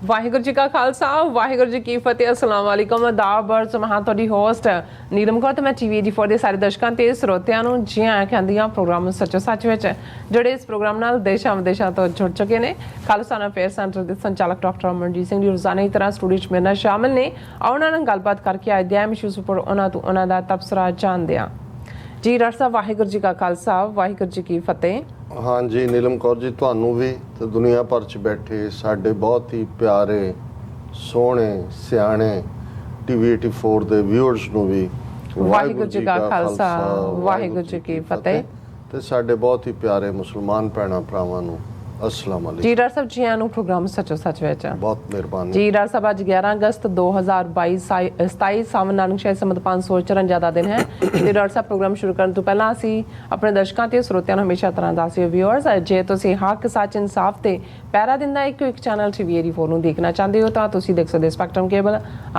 ਵਾਹਿਗੁਰੂ ਜੀ ਕਾ ਖਾਲਸਾ ਵਾਹਿਗੁਰੂ ਜੀ ਕੀ ਫਤਿਹ। अस्सलाम वालेकुम आदाब अर्ज मैं ਤੁਹਾਡੀ ਹੋਸਟ ਨੀਲਮ ਕੌਰ ਤੇ ਮੈਂ TV84 ਦੇ ਸਾਰੇ ਦਰਸ਼ਕਾਂ ਤੇ ਸਰੋਤਿਆਂ ਨੂੰ ਜੀ ਆਇਆਂ ਕਹਿੰਦੀ ਹਾਂ ਪ੍ਰੋਗਰਾਮ ਸੱਚੋ ਸੱਚ ਵਿੱਚ ਜਿਹੜੇ ਇਸ ਪ੍ਰੋਗਰਾਮ ਨਾਲ ਦੇਸ਼ਾਂ ਵਿਦੇਸ਼ਾਂ ਤੋਂ ਜੁੜ ਚੁੱਕੇ ਨੇ। ਖਾਲਸਾ ਅਫੇਅਰ ਸੈਂਟਰ ਦੇ ਸੰਚਾਲਕ ਡਾਕਟਰ ਅਮਨਜੀਤ ਸਿੰਘ ਜੀ ਰੋਜ਼ਾਨਾ ਦੀ ਤਰ੍ਹਾਂ ਸਟੂਡੀਓ 'ਚ ਮੇਰੇ ਨਾਲ ਸ਼ਾਮਿਲ ਨੇ। ਉਹਨਾਂ ਨਾਲ ਗੱਲਬਾਤ ਕਰਕੇ ਅੱਜ ਦੇ ਅਹਿਮ ਇਸ਼ੂਜ਼ ਉੱਪਰ ਉਹਨਾਂ ਤੋਂ ਉਹਨਾਂ ਦਾ ਤਬਸਰਾ ਜਾਣਦੇ ਹਾਂ। ਜੀ ਡਾਕਟਰ ਸਾਹਿਬ ਵਾਹਿਗੁਰੂ ਜੀ ਕਾ ਖਾਲਸਾ ਵਾਹਿਗੁਰੂ ਜੀ ਕੀ ਫਤਿਹ। हाँ जी नीलम कौर जी ਤੁਹਾਨੂੰ ਵੀ ਤੇ ਦੁਨੀਆ ਭਰ 'ਚ ਬੈਠੇ ਸਾਡੇ ਬਹੁਤ ਹੀ ਪਿਆਰੇ ਸੋਹਣੇ ਸਿਆਣੇ TV84 ਦੇ ਵਿਊਅਰਸ ਨੂੰ ਵੀ ਵਾਹਿਗੁਰੂ ਜੀ ਕਾ ਖਾਲਸਾ ਵਾਹਿਗੁਰੂ ਜੀ ਕੀ ਫਤਿਹ ਤੇ ਸਾਡੇ ਬਹੁਤ ਹੀ ਪਿਆਰੇ ਮੁਸਲਮਾਨ ਭੈਣਾਂ ਭਰਾਵਾਂ ਨੂੰ अस्सलाम वालेकुम। जी डॉक्टर साहब जी आया प्रोग्राम सचो सच विच बहुत मेहरबानी जी। डॉक्टर साहब आज 11 अगस्त 2022 27 सावन नानक शाही संमत 554 ਦਾ ਦਿਨ ਹੈ ਤੇ ਡਾਕਟਰ ਸਾਹਿਬ ਪ੍ਰੋਗਰਾਮ ਸ਼ੁਰੂ ਕਰਨ ਤੋਂ ਪਹਿਲਾਂ ਅਸੀਂ ਆਪਣੇ ਦਰਸ਼ਕਾਂ ਤੇ ਸਰੋਤਿਆਂ ਨੂੰ ਹਮੇਸ਼ਾ ਤਰ੍ਹਾਂ ਦੱਸਿਓ ਵਿਊਅਰਸ ਜੇ ਤੁਸੀਂ ਹੱਕ ਸੱਚ ਇਨਸਾਫ ਤੇ ਪਹਿਰਾ ਦਿੰਦਾ ਇੱਕ ਚੈਨਲ TV84 ਨੂੰ ਦੇਖਣਾ ਚਾਹੁੰਦੇ ਹੋ ਤਾਂ ਤੁਸੀਂ ਦੇਖ ਸਕਦੇ ਸਪੈਕਟਰਮ ਕੇਬਲ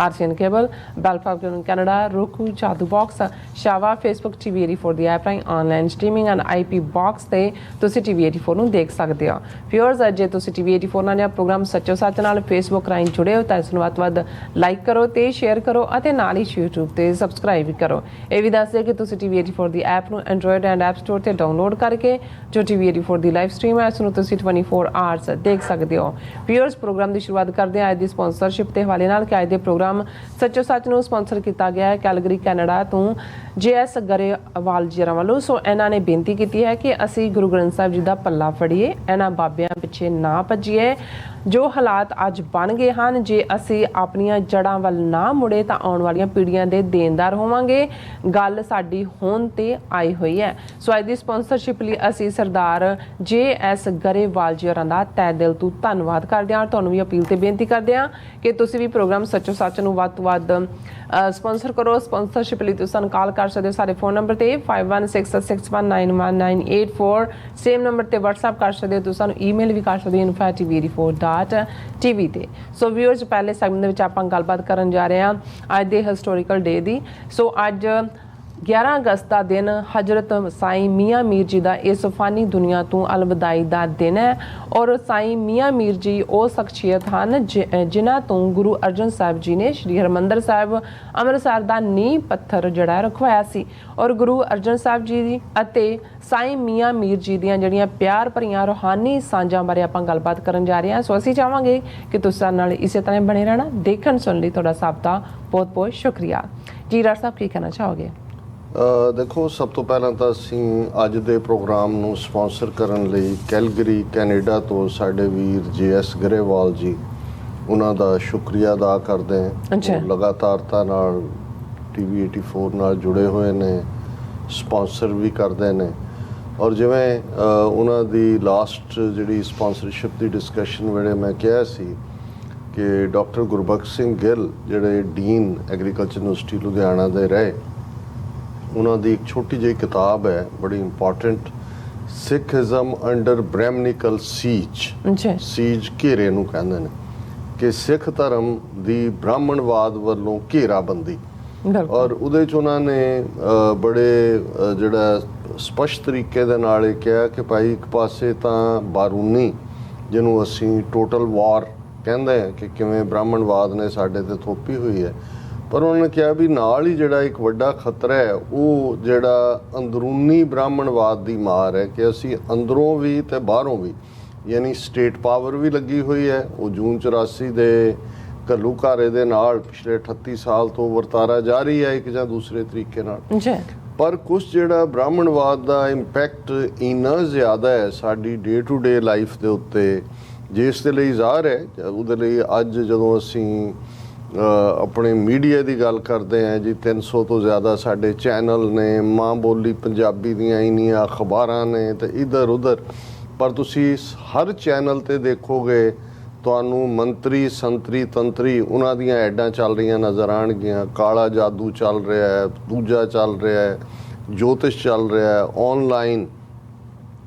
RCN ਕੇਬਲ ਬੈਲਫਾਮ ਕੈਨੇਡਾ roku ਜਾਦੂ ਬਾਕਸ ਸ਼ਾਵਾ Facebook TV84 ਦੀ ਐਪ ਰਾਹੀਂ online streaming and IP box ਤੇ ਤੁਸੀਂ TV84 ਨੂੰ ਦੇਖ ਸਕਦੇ ਹੋ। ਵਿਊਅਰਸ ਜੇ ਤੁਸੀਂ TV84 ਨਾਲ ਜਾਂ ਪ੍ਰੋਗਰਾਮ ਸੱਚੋ ਸੱਚ ਨਾਲ Facebook ਰਾਹੀਂ ਜੁੜੇ ਹੋ ਤਾਂ ਇਸ ਨੂੰ ਵੱਧ ਤੋਂ ਵੱਧ ਲਾਈਕ ਕਰੋ ਤੇ ਸ਼ੇਅਰ ਕਰੋ ਅਤੇ ਨਾਲ ਹੀ YouTube ਤੇ ਸਬਸਕ੍ਰਾਈਬ ਵੀ ਕਰੋ। ਇਹ ਵੀ ਦੱਸ ਦਿਓ ਕਿ ਤੁਸੀਂ TV84 ਦੀ ਐਪ ਨੂੰ ਐਂਡਰੋਇਡ ਐਂਡ ਐਪ ਸਟੋਰ ਤੇ ਡਾਊਨਲੋਡ ਕਰਕੇ ਜੋ TV84 ਦੀ ਲਾਈਵ ਸਟ੍ਰੀਮ ਹੈ ਉਸ ਨੂੰ ਤੁਸੀਂ 24 ਆਵਰਸ ਦੇਖ ਸਕਦੇ ਹੋ। ਵਿਊਅਰਸ ਪ੍ਰੋਗਰਾਮ ਦੀ ਸ਼ੁਰੂਆਤ ਕਰਦੇ ਹਾਂ ਅੱਜ ਦੀ ਸਪਾਂਸਰਸ਼ਿਪ ਦੇ ਹਵਾਲੇ ਨਾਲ ਕਿ ਅੱਜ ਦੇ ਪ੍ਰੋਗਰਾਮ ਸੱਚੋ ਸੱਚ ਨੂੰ ਸਪਾਂਸਰ ਕੀਤਾ ਗਿਆ ਹੈ ਕੈਲਗਰੀ ਕੈਨੇਡਾ ਤੋਂ JS ਗਰੇਵਾਲ ਜੀ ਵੱਲੋਂ। ਸੋ ਇਹਨਾਂ ਨੇ ਬੇਨਤੀ ਕੀਤੀ ਹੈ ਕਿ ਅਸੀਂ ਗੁਰੂ ਗ੍ਰੰਥ ਸਾਹਿਬ ਜੀ ਦਾ ਪੱਲਾ ਫੜੀਏ, ਇਹਨਾਂ ਬਾਬਿਆਂ ਪਿੱਛੇ ਨਾ ਭੱਜੀਏ। ਜੋ ਹਾਲਾਤ ਅੱਜ ਬਣ ਗਏ ਹਨ ਜੇ ਅਸੀਂ ਆਪਣੀਆਂ ਜੜ੍ਹਾਂ ਵੱਲ ਨਾ ਮੁੜੇ ਤਾਂ ਆਉਣ ਵਾਲੀਆਂ ਪੀੜ੍ਹੀਆਂ ਦੇ ਦੇਣਦਾਰ ਹੋਵਾਂਗੇ। ਗੱਲ ਸਾਡੀ ਹੋਣ ਤੇ ਆਈ ਹੋਈ ਹੈ। ਸੋ ਅੱਜ ਦੀ ਸਪਾਂਸਰਸ਼ਿਪ ਲਈ ਅਸੀਂ ਸਰਦਾਰ JS ਗਰੇਵਾਲ ਜੀ ਹੋਰਾਂ ਦਾ ਤਹਿ ਦਿਲ ਤੋਂ ਧੰਨਵਾਦ ਕਰਦੇ ਹਾਂ। ਤੁਹਾਨੂੰ ਵੀ ਅਪੀਲ ਤੇ ਬੇਨਤੀ ਕਰਦੇ ਹਾਂ ਕਿ ਤੁਸੀਂ ਵੀ ਪ੍ਰੋਗਰਾਮ ਸੱਚੋ ਸੱਚ ਨੂੰ ਵੱਧ ਤੋਂ ਵੱਧ ਸਪਾਂਸਰ ਕਰੋ। ਸਪਾਂਸਰਸ਼ਿਪ ਲਈ ਤੁਸੀਂ ਸਾਨੂੰ ਕਾਲ ਕਰ ਸਕਦੇ ਹੋ ਸਾਡੇ ਫੋਨ ਨੰਬਰ ਤੇ 5166191984 ਸੇਮ ਨੰਬਰ ਤੇ WhatsApp ਕਰ ਸਕਦੇ ਹੋ। ਤੁਸੀਂ ਸਾਨੂੰ ਈਮੇਲ ਵੀ ਕਰ ਸਕਦੇ ਹੋ info@tv4.tv ਤੇ। ਸੋ ਵਿਊਅਰਸ ਪਹਿਲੇ ਸੈਗਮੈਂਟ ਦੇ ਵਿੱਚ ਆਪਾਂ ਗੱਲਬਾਤ ਕਰਨ ਜਾ ਰਹੇ ਹਾਂ ਅੱਜ ਦੇ ਹਿਸਟੋਰੀਕਲ ਡੇ ਦੀ। ਸੋ ਅੱਜ 11 ਅਗਸਤ ਦਾ ਦਿਨ ਹਜ਼ਰਤ ਸਾਈਂ ਮੀਆਂ ਮੀਰ ਜੀ ਦਾ ਇਸ ਫਾਨੀ ਦੁਨੀਆ ਤੋਂ ਅਲਵਿਦਾਈ ਦਾ ਦਿਨ ਹੈ ਔਰ ਸਾਈਂ ਮੀਆਂ ਮੀਰ ਜੀ ਉਹ ਸ਼ਖਸੀਅਤ ਹਨ ਜਿਨ੍ਹਾਂ ਤੋਂ ਗੁਰੂ ਅਰਜਨ ਸਾਹਿਬ ਜੀ ਨੇ ਸ਼੍ਰੀ ਹਰਿਮੰਦਰ ਸਾਹਿਬ ਅੰਮ੍ਰਿਤਸਰ ਦਾ ਨੀਂਹ ਪੱਥਰ ਜਿਹੜਾ ਰਖਵਾਇਆ ਸੀ। ਔਰ ਗੁਰੂ ਅਰਜਨ ਸਾਹਿਬ ਜੀ ਅਤੇ ਸਾਈਂ ਮੀਆਂ ਮੀਰ ਜੀ ਦੀਆਂ ਜਿਹੜੀਆਂ ਪਿਆਰ ਭਰੀਆਂ ਰੂਹਾਨੀ ਸਾਂਝਾਂ ਬਾਰੇ ਆਪਾਂ ਗੱਲਬਾਤ ਕਰਨ ਜਾ ਰਹੇ ਹਾਂ। ਸੋ ਅਸੀਂ ਚਾਹਾਂਗੇ ਕਿ ਤੁਸੀਂ ਸਾਡੇ ਨਾਲ ਇਸੇ ਤਰ੍ਹਾਂ ਬਣੇ ਰਹਿਣਾ। ਦੇਖਣ ਸੁਣਨ ਲਈ ਤੁਹਾਡਾ ਸਭ ਦਾ ਬਹੁਤ ਬਹੁਤ ਸ਼ੁਕਰੀਆ। ਜੀ ਡਾਕਟਰ ਸਾਹਿਬ ਕੀ ਕਹਿਣਾ ਚਾਹੋਗੇ? ਦੇਖੋ ਸਭ ਤੋਂ ਪਹਿਲਾਂ ਤਾਂ ਅਸੀਂ ਅੱਜ ਦੇ ਪ੍ਰੋਗਰਾਮ ਨੂੰ ਸਪਾਂਸਰ ਕਰਨ ਲਈ ਕੈਲਗਰੀ ਕੈਨੇਡਾ ਤੋਂ ਸਾਡੇ ਵੀਰ JS ਗਰੇਵਾਲ ਜੀ ਉਹਨਾਂ ਦਾ ਸ਼ੁਕਰੀਆ ਅਦਾ ਕਰਦੇ ਹਾਂ। ਲਗਾਤਾਰਤਾ ਨਾਲ TV84 ਨਾਲ ਜੁੜੇ ਹੋਏ ਨੇ, ਸਪਾਂਸਰ ਵੀ ਕਰਦੇ ਨੇ। ਔਰ ਜਿਵੇਂ ਉਹਨਾਂ ਦੀ ਲਾਸਟ ਜਿਹੜੀ ਸਪਾਂਸਰਸ਼ਿਪ ਦੀ ਡਿਸਕਸ਼ਨ ਵੇਲੇ ਮੈਂ ਕਿਹਾ ਸੀ ਕਿ ਡਾਕਟਰ ਗੁਰਬਖਸ਼ ਸਿੰਘ ਗਿੱਲ ਜਿਹੜੇ ਡੀਨ ਐਗਰੀਕਲਚਰ ਯੂਨੀਵਰਸਿਟੀ ਲੁਧਿਆਣਾ ਦੇ ਰਹੇ, ਉਹਨਾਂ ਦੀ ਇੱਕ ਛੋਟੀ ਜਿਹੀ ਕਿਤਾਬ ਹੈ ਬੜੀ important, Sikhism under Brahmanical siege. Siege ਘੇਰੇ ਨੂੰ ਕਹਿੰਦੇ ਨੇ ਕਿ ਸਿੱਖ ਧਰਮ ਦੀ ਬ੍ਰਾਹਮਣਵਾਦ ਵੱਲੋਂ ਘੇਰਾਬੰਦੀ। ਔਰ ਉਹਦੇ 'ਚ ਉਹਨਾਂ ਨੇ ਬੜੇ ਜਿਹੜਾ ਸਪਸ਼ਟ ਤਰੀਕੇ ਦੇ ਨਾਲ ਇਹ ਕਿਹਾ ਕਿ ਭਾਈ ਇੱਕ ਪਾਸੇ ਤਾਂ ਬਾਰੂਨੀ ਜਿਹਨੂੰ ਅਸੀਂ ਟੋਟਲ ਵਾਰ ਕਹਿੰਦੇ ਹਾਂ ਕਿ ਕਿਵੇਂ ਬ੍ਰਾਹਮਣਵਾਦ ਨੇ ਸਾਡੇ 'ਤੇ ਥੋਪੀ ਹੋਈ ਹੈ, ਪਰ ਉਹਨਾਂ ਨੇ ਕਿਹਾ ਵੀ ਨਾਲ ਹੀ ਜਿਹੜਾ ਇੱਕ ਵੱਡਾ ਖਤਰਾ ਹੈ ਉਹ ਜਿਹੜਾ ਅੰਦਰੂਨੀ ਬ੍ਰਾਹਮਣਵਾਦ ਦੀ ਮਾਰ ਹੈ ਕਿ ਅਸੀਂ ਅੰਦਰੋਂ ਵੀ ਤੇ ਬਾਹਰੋਂ ਵੀ, ਯਾਨੀ ਸਟੇਟ ਪਾਵਰ ਵੀ ਲੱਗੀ ਹੋਈ ਹੈ। ਉਹ ਜੂਨ 84 ਦੇ ਘੱਲੂਘਾਰੇ ਦੇ ਨਾਲ ਪਿਛਲੇ 38 ਸਾਲ ਤੋਂ ਵਰਤਾਰਾ ਜਾਰੀ ਹੈ ਇੱਕ ਜਾਂ ਦੂਸਰੇ ਤਰੀਕੇ ਨਾਲ। ਪਰ ਕੁਛ ਜਿਹੜਾ ਬ੍ਰਾਹਮਣਵਾਦ ਦਾ ਇੰਪੈਕਟ ਇੰਨਾ ਜ਼ਿਆਦਾ ਹੈ ਸਾਡੀ ਡੇ ਟੂ ਡੇ ਲਾਈਫ ਦੇ ਉੱਤੇ, ਜਿਸ ਦੇ ਲਈ ਜ਼ਾਹਰ ਹੈ ਉਹਦੇ ਲਈ ਅੱਜ ਜਦੋਂ ਅਸੀਂ ਆਪਣੇ ਮੀਡੀਆ ਦੀ ਗੱਲ ਕਰਦੇ ਹਾਂ ਜੀ 300 ਤੋਂ ਜ਼ਿਆਦਾ ਸਾਡੇ ਚੈਨਲ ਨੇ, ਮਾਂ ਬੋਲੀ ਪੰਜਾਬੀ ਦੀਆਂ ਇੰਨੀਆਂ ਅਖਬਾਰਾਂ ਨੇ ਤੇ ਇੱਧਰ ਉੱਧਰ, ਪਰ ਤੁਸੀਂ ਹਰ ਚੈਨਲ 'ਤੇ ਦੇਖੋਗੇ ਤੁਹਾਨੂੰ ਮੰਤਰੀ ਸੰਤਰੀ ਤੰਤਰੀ ਉਹਨਾਂ ਦੀਆਂ ਐਡਾਂ ਚੱਲ ਰਹੀਆਂ ਨਜ਼ਰ ਆਉਣਗੀਆਂ। ਕਾਲਾ ਜਾਦੂ ਚੱਲ ਰਿਹਾ ਹੈ, ਦੂਜਾ ਚੱਲ ਰਿਹਾ ਹੈ, ਜੋਤਿਸ਼ ਚੱਲ ਰਿਹਾ ਹੈ, ਔਨਲਾਈਨ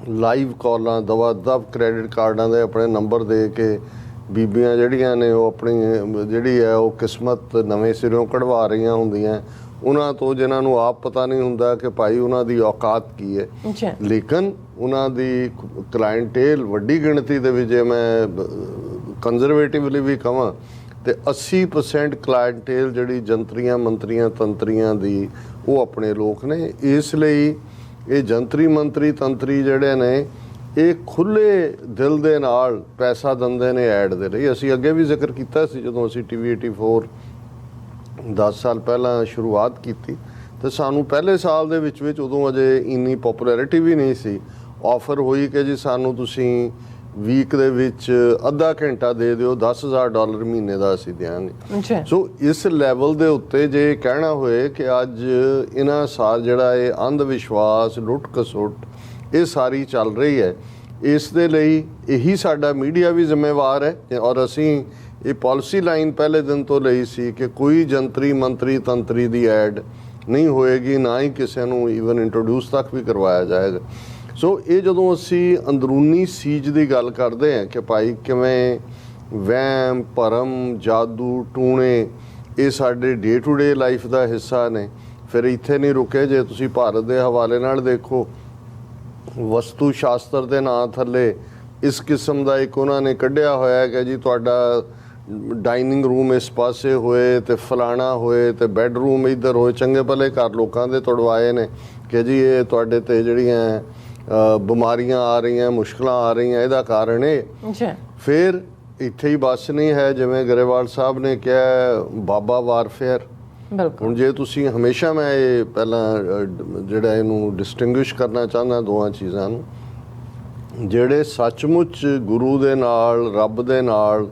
ਲਾਈਵ ਕਾਲਾਂ, ਦਵਾ ਦਵ ਕ੍ਰੈਡਿਟ ਕਾਰਡਾਂ ਦੇ ਆਪਣੇ ਨੰਬਰ ਦੇ ਕੇ ਬੀਬੀਆਂ ਜਿਹੜੀਆਂ ਨੇ ਉਹ ਆਪਣੀ ਜਿਹੜੀ ਹੈ ਉਹ ਕਿਸਮਤ ਨਵੇਂ ਸਿਰਿਓਂ ਕਢਵਾ ਰਹੀਆਂ ਹੁੰਦੀਆਂ ਉਹਨਾਂ ਤੋਂ, ਜਿਨ੍ਹਾਂ ਨੂੰ ਆਪ ਪਤਾ ਨਹੀਂ ਹੁੰਦਾ ਕਿ ਭਾਈ ਉਹਨਾਂ ਦੀ ਔਕਾਤ ਕੀ ਹੈ। ਲੇਕਿਨ ਉਹਨਾਂ ਦੀ ਕਲਾਇੰਟੇਲ ਵੱਡੀ ਗਿਣਤੀ ਦੇ ਵਿੱਚ, ਜੇ ਮੈਂ ਕੰਜ਼ਰਵੇਟਿਵਲੀ ਵੀ ਕਹਾਂ ਤੇ 80% ਕਲਾਇੰਟੇਲ ਜਿਹੜੀ ਜੰਤਰੀਆਂ ਮੰਤਰੀਆਂ ਤੰਤਰੀਆਂ ਦੀ ਉਹ ਆਪਣੇ ਲੋਕ ਨੇ। ਇਸ ਲਈ ਇਹ ਜੰਤਰੀ ਮੰਤਰੀ ਤੰਤਰੀ ਜਿਹੜੇ ਨੇ ਇਹ ਖੁੱਲੇ ਦਿਲ ਦੇ ਨਾਲ ਪੈਸਾ ਦਿੰਦੇ ਨੇ ਐਡ ਦੇ ਲਈ। ਅਸੀਂ ਅੱਗੇ ਵੀ ਜ਼ਿਕਰ ਕੀਤਾ ਸੀ ਜਦੋਂ ਅਸੀਂ TV 84 10 ਸਾਲ ਪਹਿਲਾਂ ਸ਼ੁਰੂਆਤ ਕੀਤੀ ਤੇ ਸਾਨੂੰ ਪਹਿਲੇ ਸਾਲ ਦੇ ਵਿੱਚ ਉਦੋਂ ਅਜੇ ਇੰਨੀ ਪਪੂਲੈਰਿਟੀ ਵੀ ਨਹੀਂ ਸੀ। ਆਫਰ ਹੋਈ ਕਿ ਜੀ ਸਾਨੂੰ ਤੁਸੀਂ ਵੀਕ ਦੇ ਵਿੱਚ ਅੱਧਾ ਘੰਟਾ ਦੇ ਦਿਓ, $10,000 ਮਹੀਨੇ ਦਾ ਅਸੀਂ ਦਿਆਂਗੇ। ਸੋ ਇਸ ਲੈਵਲ ਦੇ ਉੱਤੇ ਜੇ ਕਹਿਣਾ ਹੋਏ ਕਿ ਅੱਜ ਇਹਨਾਂ ਸਾਰ ਜਿਹੜਾ ਇਹ ਅੰਧ ਵਿਸ਼ਵਾਸ ਲੁੱਟ ਖਸੁੱਟ ਇਹ ਸਾਰੀ ਚੱਲ ਰਹੀ ਹੈ, ਇਸ ਦੇ ਲਈ ਇਹੀ ਸਾਡਾ ਮੀਡੀਆ ਵੀ ਜ਼ਿੰਮੇਵਾਰ ਹੈ। ਔਰ ਅਸੀਂ ਇਹ ਪਾਲਿਸੀ ਲਾਈਨ ਪਹਿਲੇ ਦਿਨ ਤੋਂ ਲਈ ਸੀ ਕਿ ਕੋਈ ਜੰਤਰੀ ਮੰਤਰੀ ਤੰਤਰੀ ਦੀ ਐਡ ਨਹੀਂ ਹੋਏਗੀ, ਨਾ ਹੀ ਕਿਸੇ ਨੂੰ ਈਵਨ ਇੰਟਰੋਡਿਊਸ ਤੱਕ ਵੀ ਕਰਵਾਇਆ ਜਾਏਗਾ। ਸੋ ਇਹ ਜਦੋਂ ਅਸੀਂ ਅੰਦਰੂਨੀ ਸੀਜ ਦੀ ਗੱਲ ਕਰਦੇ ਹਾਂ ਕਿ ਭਾਈ ਕਿਵੇਂ ਵਹਿਮ ਭਰਮ ਜਾਦੂ ਟੂਣੇ ਇਹ ਸਾਡੇ ਡੇ ਟੂ ਡੇ ਲਾਈਫ ਦਾ ਹਿੱਸਾ ਨੇ, ਫਿਰ ਇੱਥੇ ਨਹੀਂ ਰੁਕੇ। ਜੇ ਤੁਸੀਂ ਭਾਰਤ ਦੇ ਹਵਾਲੇ ਨਾਲ ਦੇਖੋ, ਵਸਤੂ ਸ਼ਾਸਤਰ ਦੇ ਨਾਂ ਥੱਲੇ ਇਸ ਕਿਸਮ ਦਾ ਇੱਕ ਉਹਨਾਂ ਨੇ ਕੱਢਿਆ ਹੋਇਆ ਕਿ ਜੀ ਤੁਹਾਡਾ ਡਾਈਨਿੰਗ ਰੂਮ ਇਸ ਪਾਸੇ ਹੋਏ ਤੇ ਫਲਾਣਾ ਹੋਏ ਤੇ ਬੈੱਡਰੂਮ ਇੱਧਰ ਹੋਏ। ਚੰਗੇ ਭਲੇ ਘਰ ਲੋਕਾਂ ਦੇ ਤੁੜਵਾਏ ਨੇ ਕਿ ਜੀ ਇਹ ਤੁਹਾਡੇ ਤੇ ਜਿਹੜੀਆਂ ਬਿਮਾਰੀਆਂ ਆ ਰਹੀਆਂ ਮੁਸ਼ਕਲਾਂ ਆ ਰਹੀਆਂ ਇਹਦਾ ਕਾਰਨ ਇਹ। ਫਿਰ ਇੱਥੇ ਹੀ ਬਸ ਨਹੀਂ ਹੈ, ਜਿਵੇਂ ਗਰੇਵਾਲ ਸਾਹਿਬ ਨੇ ਕਿਹਾ ਬਾਬਾ ਵਾਰਫੇਅਰ। ਹੁਣ ਜੇ ਤੁਸੀਂ ਹਮੇਸ਼ਾ ਮੈਂ ਇਹ ਪਹਿਲਾਂ ਜਿਹੜਾ ਇਹਨੂੰ ਡਿਸਟਿੰਗੁਇਸ਼ ਕਰਨਾ ਚਾਹੁੰਦਾ ਦੋਵਾਂ ਚੀਜ਼ਾਂ ਨੂੰ, ਜਿਹੜੇ ਸੱਚਮੁੱਚ ਗੁਰੂ ਦੇ ਨਾਲ ਰੱਬ ਦੇ ਨਾਲ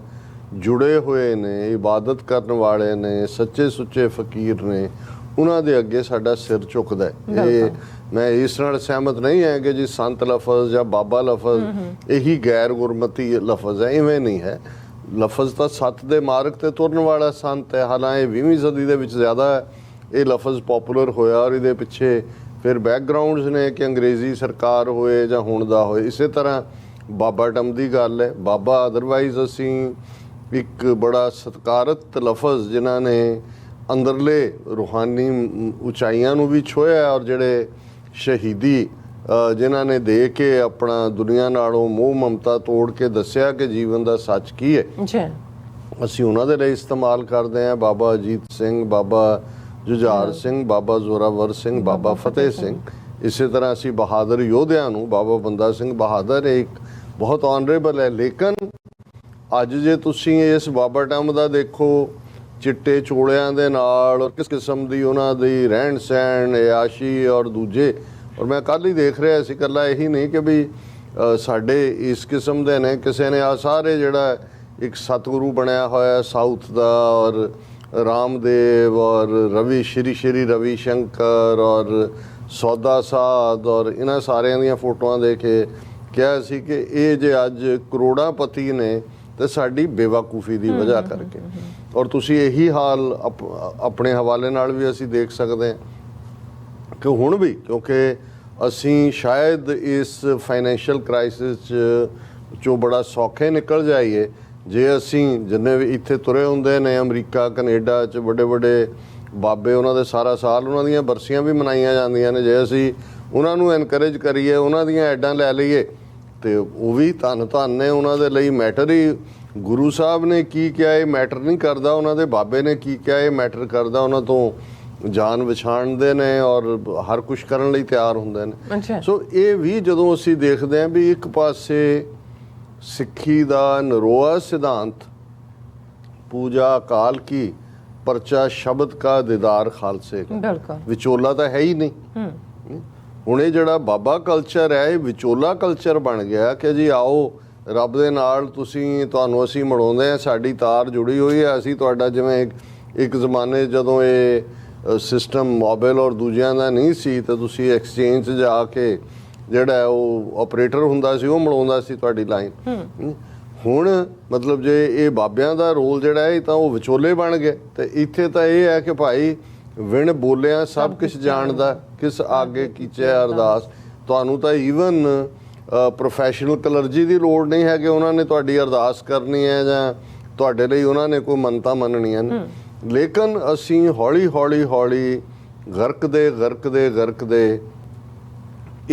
ਜੁੜੇ ਹੋਏ ਨੇ, ਇਬਾਦਤ ਕਰਨ ਵਾਲੇ ਨੇ, ਸੱਚੇ ਸੁੱਚੇ ਫਕੀਰ ਨੇ, ਉਹਨਾਂ ਦੇ ਅੱਗੇ ਸਾਡਾ ਸਿਰ ਝੁਕਦਾ। ਇਹ ਮੈਂ ਇਸ ਨਾਲ ਸਹਿਮਤ ਨਹੀਂ ਹੈ ਕਿ ਜੀ ਸੰਤ ਲਫ਼ਜ਼ ਜਾਂ ਬਾਬਾ ਲਫ਼ਜ਼ ਇਹੀ ਗੈਰ ਗੁਰਮਤੀ ਲਫ਼ਜ਼ ਹੈ, ਇਵੇਂ ਨਹੀਂ ਹੈ। ਲਫ਼ਜ਼ ਤਾਂ ਸੱਤ ਦੇ ਮਾਰਗ ਤੇ ਤੁਰਨ ਵਾਲਾ ਸੰਤ ਹੈ। ਹਾਲਾਂਕਿ 20ਵੀਂ ਸਦੀ ਦੇ ਵਿੱਚ ਜ਼ਿਆਦਾ ਇਹ ਲਫ਼ਜ਼ ਪੋਪੂਲਰ ਹੋਇਆ ਔਰ ਇਹਦੇ ਪਿੱਛੇ ਫਿਰ ਬੈਕਗਰਾਉਂਡਸ ਨੇ ਕਿ ਅੰਗਰੇਜ਼ੀ ਸਰਕਾਰ ਹੋਏ ਜਾਂ ਹੁਣ ਦਾ ਹੋਏ। ਇਸੇ ਤਰ੍ਹਾਂ ਬਾਬਾ ਡਮ ਦੀ ਗੱਲ ਹੈ। ਬਾਬਾ ਅਦਰਵਾਈਜ਼ ਅਸੀਂ ਇੱਕ ਬੜਾ ਸਤਿਕਾਰਤ ਲਫ਼ਜ਼ ਜਿਨ੍ਹਾਂ ਨੇ ਅੰਦਰਲੇ ਰੂਹਾਨੀ ਉਚਾਈਆਂ ਨੂੰ ਵੀ ਛੋਹਿਆ ਔਰ ਜਿਹੜੇ ਸ਼ਹੀਦੀ ਜਿਨ੍ਹਾਂ ਨੇ ਦੇ ਕੇ ਆਪਣਾ ਦੁਨੀਆ ਨਾਲੋਂ ਮੋਹ ਮਮਤਾ ਤੋੜ ਕੇ ਦੱਸਿਆ ਕਿ ਜੀਵਨ ਦਾ ਸੱਚ ਕੀ ਹੈ, ਅਸੀਂ ਉਹਨਾਂ ਦੇ ਲਈ ਇਸਤੇਮਾਲ ਕਰਦੇ ਹਾਂ। ਬਾਬਾ ਅਜੀਤ ਸਿੰਘ, ਬਾਬਾ ਜੁਝਾਰ ਸਿੰਘ, ਬਾਬਾ ਜ਼ੋਰਾਵਰ ਸਿੰਘ, ਬਾਬਾ ਫਤਿਹ ਸਿੰਘ। ਇਸੇ ਤਰ੍ਹਾਂ ਅਸੀਂ ਬਹਾਦਰ ਯੋਧਿਆਂ ਨੂੰ ਬਾਬਾ ਬੰਦਾ ਸਿੰਘ ਬਹਾਦਰ ਇੱਕ ਬਹੁਤ ਆਨਰੇਬਲ ਹੈ। ਲੇਕਿਨ ਅੱਜ ਜੇ ਤੁਸੀਂ ਇਸ ਬਾਬਾ ਟਮ ਦਾ ਦੇਖੋ, ਚਿੱਟੇ ਚੋਲਿਆਂ ਦੇ ਨਾਲ ਔਰ ਕਿਸ ਕਿਸਮ ਦੀ ਉਹਨਾਂ ਦੀ ਰਹਿਣ ਸਹਿਣ ਇਆਸ਼ੀ ਔਰ ਦੂਜੇ, ਔਰ ਮੈਂ ਕੱਲ੍ਹ ਹੀ ਦੇਖ ਰਿਹਾ ਸੀ, ਇਕੱਲਾ ਇਹੀ ਨਹੀਂ ਕਿ ਵੀ ਸਾਡੇ ਇਸ ਕਿਸਮ ਦੇ ਨੇ, ਕਿਸੇ ਨੇ ਆ ਸਾਰੇ ਜਿਹੜਾ ਇੱਕ ਸਤਿਗੁਰੂ ਬਣਿਆ ਹੋਇਆ ਸਾਊਥ ਦਾ ਔਰ ਰਾਮਦੇਵ ਔਰ ਸ਼੍ਰੀ ਰਵੀ ਸ਼ੰਕਰ ਔਰ ਸੌਦਾ ਸਾਧ ਔਰ ਇਹਨਾਂ ਸਾਰਿਆਂ ਦੀਆਂ ਫੋਟੋਆਂ ਦੇ ਕੇ ਕਿਹਾ ਸੀ ਕਿ ਇਹ ਜੇ ਅੱਜ ਕਰੋੜਾਪਤੀ ਨੇ ਤੇ ਸਾਡੀ ਬੇਵਕੂਫੀ ਦੀ ਵਜ੍ਹਾ ਕਰਕੇ। ਔਰ ਤੁਸੀਂ ਇਹੀ ਹਾਲ ਆਪਣੇ ਹਵਾਲੇ ਨਾਲ ਵੀ ਅਸੀਂ ਦੇਖ ਸਕਦੇ ਹਾਂ ਕਿ ਹੁਣ ਵੀ, ਕਿਉਂਕਿ ਅਸੀਂ ਸ਼ਾਇਦ ਇਸ ਫਾਈਨੈਂਸ਼ੀਅਲ ਕ੍ਰਾਈਸਿਸ ਚੋਂ ਬੜਾ ਸੌਖੇ ਨਿਕਲ ਜਾਈਏ ਜੇ ਅਸੀਂ ਜਿੰਨੇ ਵੀ ਇੱਥੇ ਤੁਰੇ ਹੁੰਦੇ ਨੇ ਅਮਰੀਕਾ ਕੈਨੇਡਾ 'ਚ ਵੱਡੇ ਵੱਡੇ ਬਾਬੇ, ਉਹਨਾਂ ਦੇ ਸਾਰਾ ਸਾਲ ਉਹਨਾਂ ਦੀਆਂ ਬਰਸੀਆਂ ਵੀ ਮਨਾਈਆਂ ਜਾਂਦੀਆਂ ਨੇ, ਜੇ ਅਸੀਂ ਉਹਨਾਂ ਨੂੰ ਐਨਕਰੇਜ ਕਰੀਏ, ਉਹਨਾਂ ਦੀਆਂ ਐਡਾਂ ਲੈ ਲਈਏ ਤੇ ਉਹ ਵੀ ਧੰਨ ਨੇ। ਉਹਨਾਂ ਦੇ ਲਈ ਮੈਟਰ ਹੀ ਗੁਰੂ ਸਾਹਿਬ ਨੇ ਕੀ ਕਿਹਾ ਇਹ ਮੈਟਰ ਨਹੀਂ ਕਰਦਾ, ਉਹਨਾਂ ਦੇ ਬਾਬੇ ਨੇ ਕੀ ਕਿਹਾ ਇਹ ਮੈਟਰ ਕਰਦਾ। ਉਹਨਾਂ ਤੋਂ ਜਾਨ ਵਿਛਾਣਦੇ ਨੇ ਔਰ ਹਰ ਕੁਛ ਕਰਨ ਲਈ ਤਿਆਰ ਹੁੰਦੇ ਨੇ। ਸੋ ਇਹ ਵੀ ਜਦੋਂ ਅਸੀਂ ਦੇਖਦੇ ਹਾਂ ਵੀ ਇੱਕ ਪਾਸੇ ਸਿੱਖੀ ਦਾ ਨਰੋਆ ਸਿਧਾਂਤ ਪੂਜਾ ਅਕਾਲ ਕੀ, ਪਰਚਾ ਸ਼ਬਦ ਕਾ ਦੀਦਾਰ ਖਾਲਸੇ ਕਾ, ਵਿਚੋਲਾ ਤਾਂ ਹੈ ਹੀ ਨਹੀਂ। ਹੁਣ ਇਹ ਜਿਹੜਾ ਬਾਬਾ ਕਲਚਰ ਹੈ ਇਹ ਵਿਚੋਲਾ ਕਲਚਰ ਬਣ ਗਿਆ ਕਿ ਜੀ ਆਓ ਰੱਬ ਦੇ ਨਾਲ ਤੁਹਾਨੂੰ ਅਸੀਂ ਮੜਾਉਂਦੇ ਹਾਂ, ਸਾਡੀ ਤਾਰ ਜੁੜੀ ਹੋਈ ਹੈ, ਅਸੀਂ ਤੁਹਾਡਾ ਜਿਵੇਂ ਇੱਕ ਜ਼ਮਾਨੇ ਜਦੋਂ ਇਹ ਸਿਸਟਮ ਮੋਬਾਈਲ ਔਰ ਦੂਜਿਆਂ ਦਾ ਨਹੀਂ ਸੀ ਤਾਂ ਤੁਸੀਂ ਐਕਸਚੇਂਜ ਜਾ ਕੇ ਜਿਹੜਾ ਉਹ ਆਪਰੇਟਰ ਹੁੰਦਾ ਸੀ ਉਹ ਮੜਾਉਂਦਾ ਸੀ ਤੁਹਾਡੀ ਲਾਈਨ। ਹੁਣ ਮਤਲਬ ਜੇ ਇਹ ਬਾਬਿਆਂ ਦਾ ਰੋਲ ਜਿਹੜਾ ਹੈ ਤਾਂ ਉਹ ਵਿਚੋਲੇ ਬਣ ਗਏ। ਤੇ ਇੱਥੇ ਤਾਂ ਇਹ ਹੈ ਕਿ ਭਾਈ ਵਿਣ ਬੋਲਿਆ ਸਭ ਕੁਛ ਜਾਣਦਾ, ਕਿਸ ਆਗੇ ਕੀਚਿਆ ਅਰਦਾਸ। ਤੁਹਾਨੂੰ ਤਾਂ ਈਵਨ ਪ੍ਰੋਫੈਸ਼ਨਲ ਕਲਰਜੀ ਦੀ ਲੋੜ ਨਹੀਂ ਹੈ ਕਿ ਉਹਨਾਂ ਨੇ ਤੁਹਾਡੀ ਅਰਦਾਸ ਕਰਨੀ ਹੈ ਜਾਂ ਤੁਹਾਡੇ ਲਈ ਉਹਨਾਂ ਨੇ ਕੋਈ ਮੰਨਤਾਂ ਮੰਨਣੀਆਂ ਨੇ। ਲੇਕਿਨ ਅਸੀਂ ਹੌਲੀ ਗਰਕਦੇ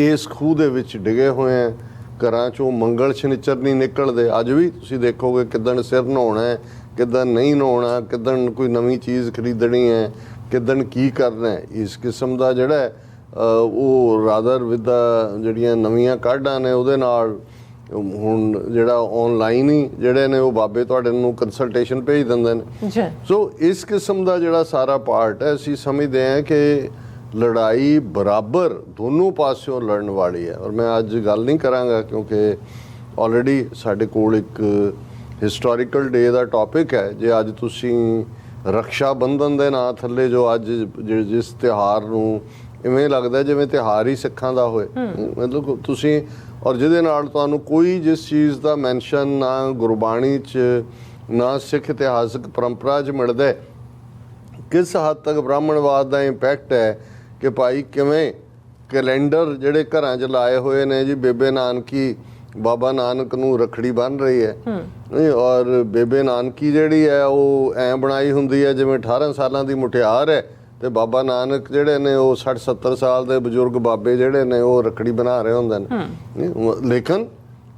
ਇਸ ਖੂਹ ਦੇ ਵਿੱਚ ਡਿੱਗੇ ਹੋਏ ਹਾਂ। ਘਰਾਂ ਚੋਂ ਮੰਗਲ ਸ਼ਨੀਚਰ ਨਹੀਂ ਨਿਕਲਦੇ। ਅੱਜ ਵੀ ਤੁਸੀਂ ਦੇਖੋਗੇ ਕਿੱਦਣ ਸਿਰ ਨਹਾਉਣਾ ਹੈ, ਕਿੱਦਣ ਨਹੀਂ ਨਹਾਉਣਾ, ਕਿੱਦਣ ਕੋਈ ਨਵੀਂ ਚੀਜ਼ ਖਰੀਦਣੀ ਹੈ, ਕਿੱਦਣ ਕੀ ਕਰਨਾ ਹੈ। ਇਸ ਕਿਸਮ ਦਾ ਜਿਹੜਾ ਹੈ ਉਹ ਰਾਦਰ ਵਿਦ ਜਿਹੜੀਆਂ ਨਵੀਆਂ ਕਾਢਾਂ ਨੇ ਉਹਦੇ ਨਾਲ ਹੁਣ ਜਿਹੜਾ ਆਨਲਾਈਨ ਹੀ ਜਿਹੜੇ ਨੇ ਉਹ ਬਾਬੇ ਤੁਹਾਡੇ ਨੂੰ ਕੰਸਲਟੇਸ਼ਨ ਭੇਜ ਦਿੰਦੇ ਨੇ। ਸੋ ਇਸ ਕਿਸਮ ਦਾ ਜਿਹੜਾ ਸਾਰਾ ਪਾਰਟ ਹੈ, ਅਸੀਂ ਸਮਝਦੇ ਹਾਂ ਕਿ ਲੜਾਈ ਬਰਾਬਰ ਦੋਨੋਂ ਪਾਸਿਓਂ ਲੜਨ ਵਾਲੀ ਹੈ। ਔਰ ਮੈਂ ਅੱਜ ਗੱਲ ਨਹੀਂ ਕਰਾਂਗਾ ਕਿਉਂਕਿ ਆਲਰੇਡੀ ਸਾਡੇ ਕੋਲ ਇੱਕ ਹਿਸਟੋਰੀਕਲ ਡੇ ਦਾ ਟੌਪਿਕ ਹੈ। ਜੇ ਅੱਜ ਤੁਸੀਂ ਰਕਸ਼ਾ ਬੰਧਨ ਦੇ ਨਾਂ ਥੱਲੇ ਜੋ ਅੱਜ ਜਿਸ ਤਿਉਹਾਰ ਨੂੰ ਇਵੇਂ ਲੱਗਦਾ ਜਿਵੇਂ ਤਿਉਹਾਰ ਹੀ ਸਿੱਖਾਂ ਦਾ ਹੋਏ, ਮਤਲਬ ਤੁਸੀਂ ਔਰ ਜਿਹਦੇ ਨਾਲ ਤੁਹਾਨੂੰ ਕੋਈ ਜਿਸ ਚੀਜ਼ ਦਾ ਮੈਂਸ਼ਨ ਨਾ ਗੁਰਬਾਣੀ 'ਚ ਨਾ ਸਿੱਖ ਇਤਿਹਾਸਕ ਪਰੰਪਰਾ 'ਚ ਮਿਲਦਾ, ਕਿਸ ਹੱਦ ਤੱਕ ਬ੍ਰਾਹਮਣਵਾਦ ਦਾ ਇੰਪੈਕਟ ਹੈ ਕਿ ਭਾਈ ਕਿਵੇਂ ਕੈਲੰਡਰ ਜਿਹੜੇ ਘਰਾਂ 'ਚ ਲਾਏ ਹੋਏ ਨੇ ਜੀ, ਬੇਬੇ ਨਾਨਕੀ ਬਾਬਾ ਨਾਨਕ ਨੂੰ ਰੱਖੜੀ ਬੰਨ੍ਹ ਰਹੀ ਹੈ ਔਰ ਬੇਬੇ ਨਾਨਕੀ ਜਿਹੜੀ ਹੈ ਉਹ ਐਂ ਬਣਾਈ ਹੁੰਦੀ ਹੈ ਜਿਵੇਂ 18 ਸਾਲਾਂ ਦੀ ਮੁਟਿਆਰ ਹੈ, ਤੇ ਬਾਬਾ ਨਾਨਕ ਜਿਹੜੇ ਨੇ ਉਹ 60-70 ਸਾਲ ਦੇ ਬਜ਼ੁਰਗ ਬਾਬੇ ਜਿਹੜੇ ਨੇ ਉਹ ਰੱਖੜੀ ਬਣਾ ਰਹੇ ਹੁੰਦੇ ਨੇ। ਲੇਕਿਨ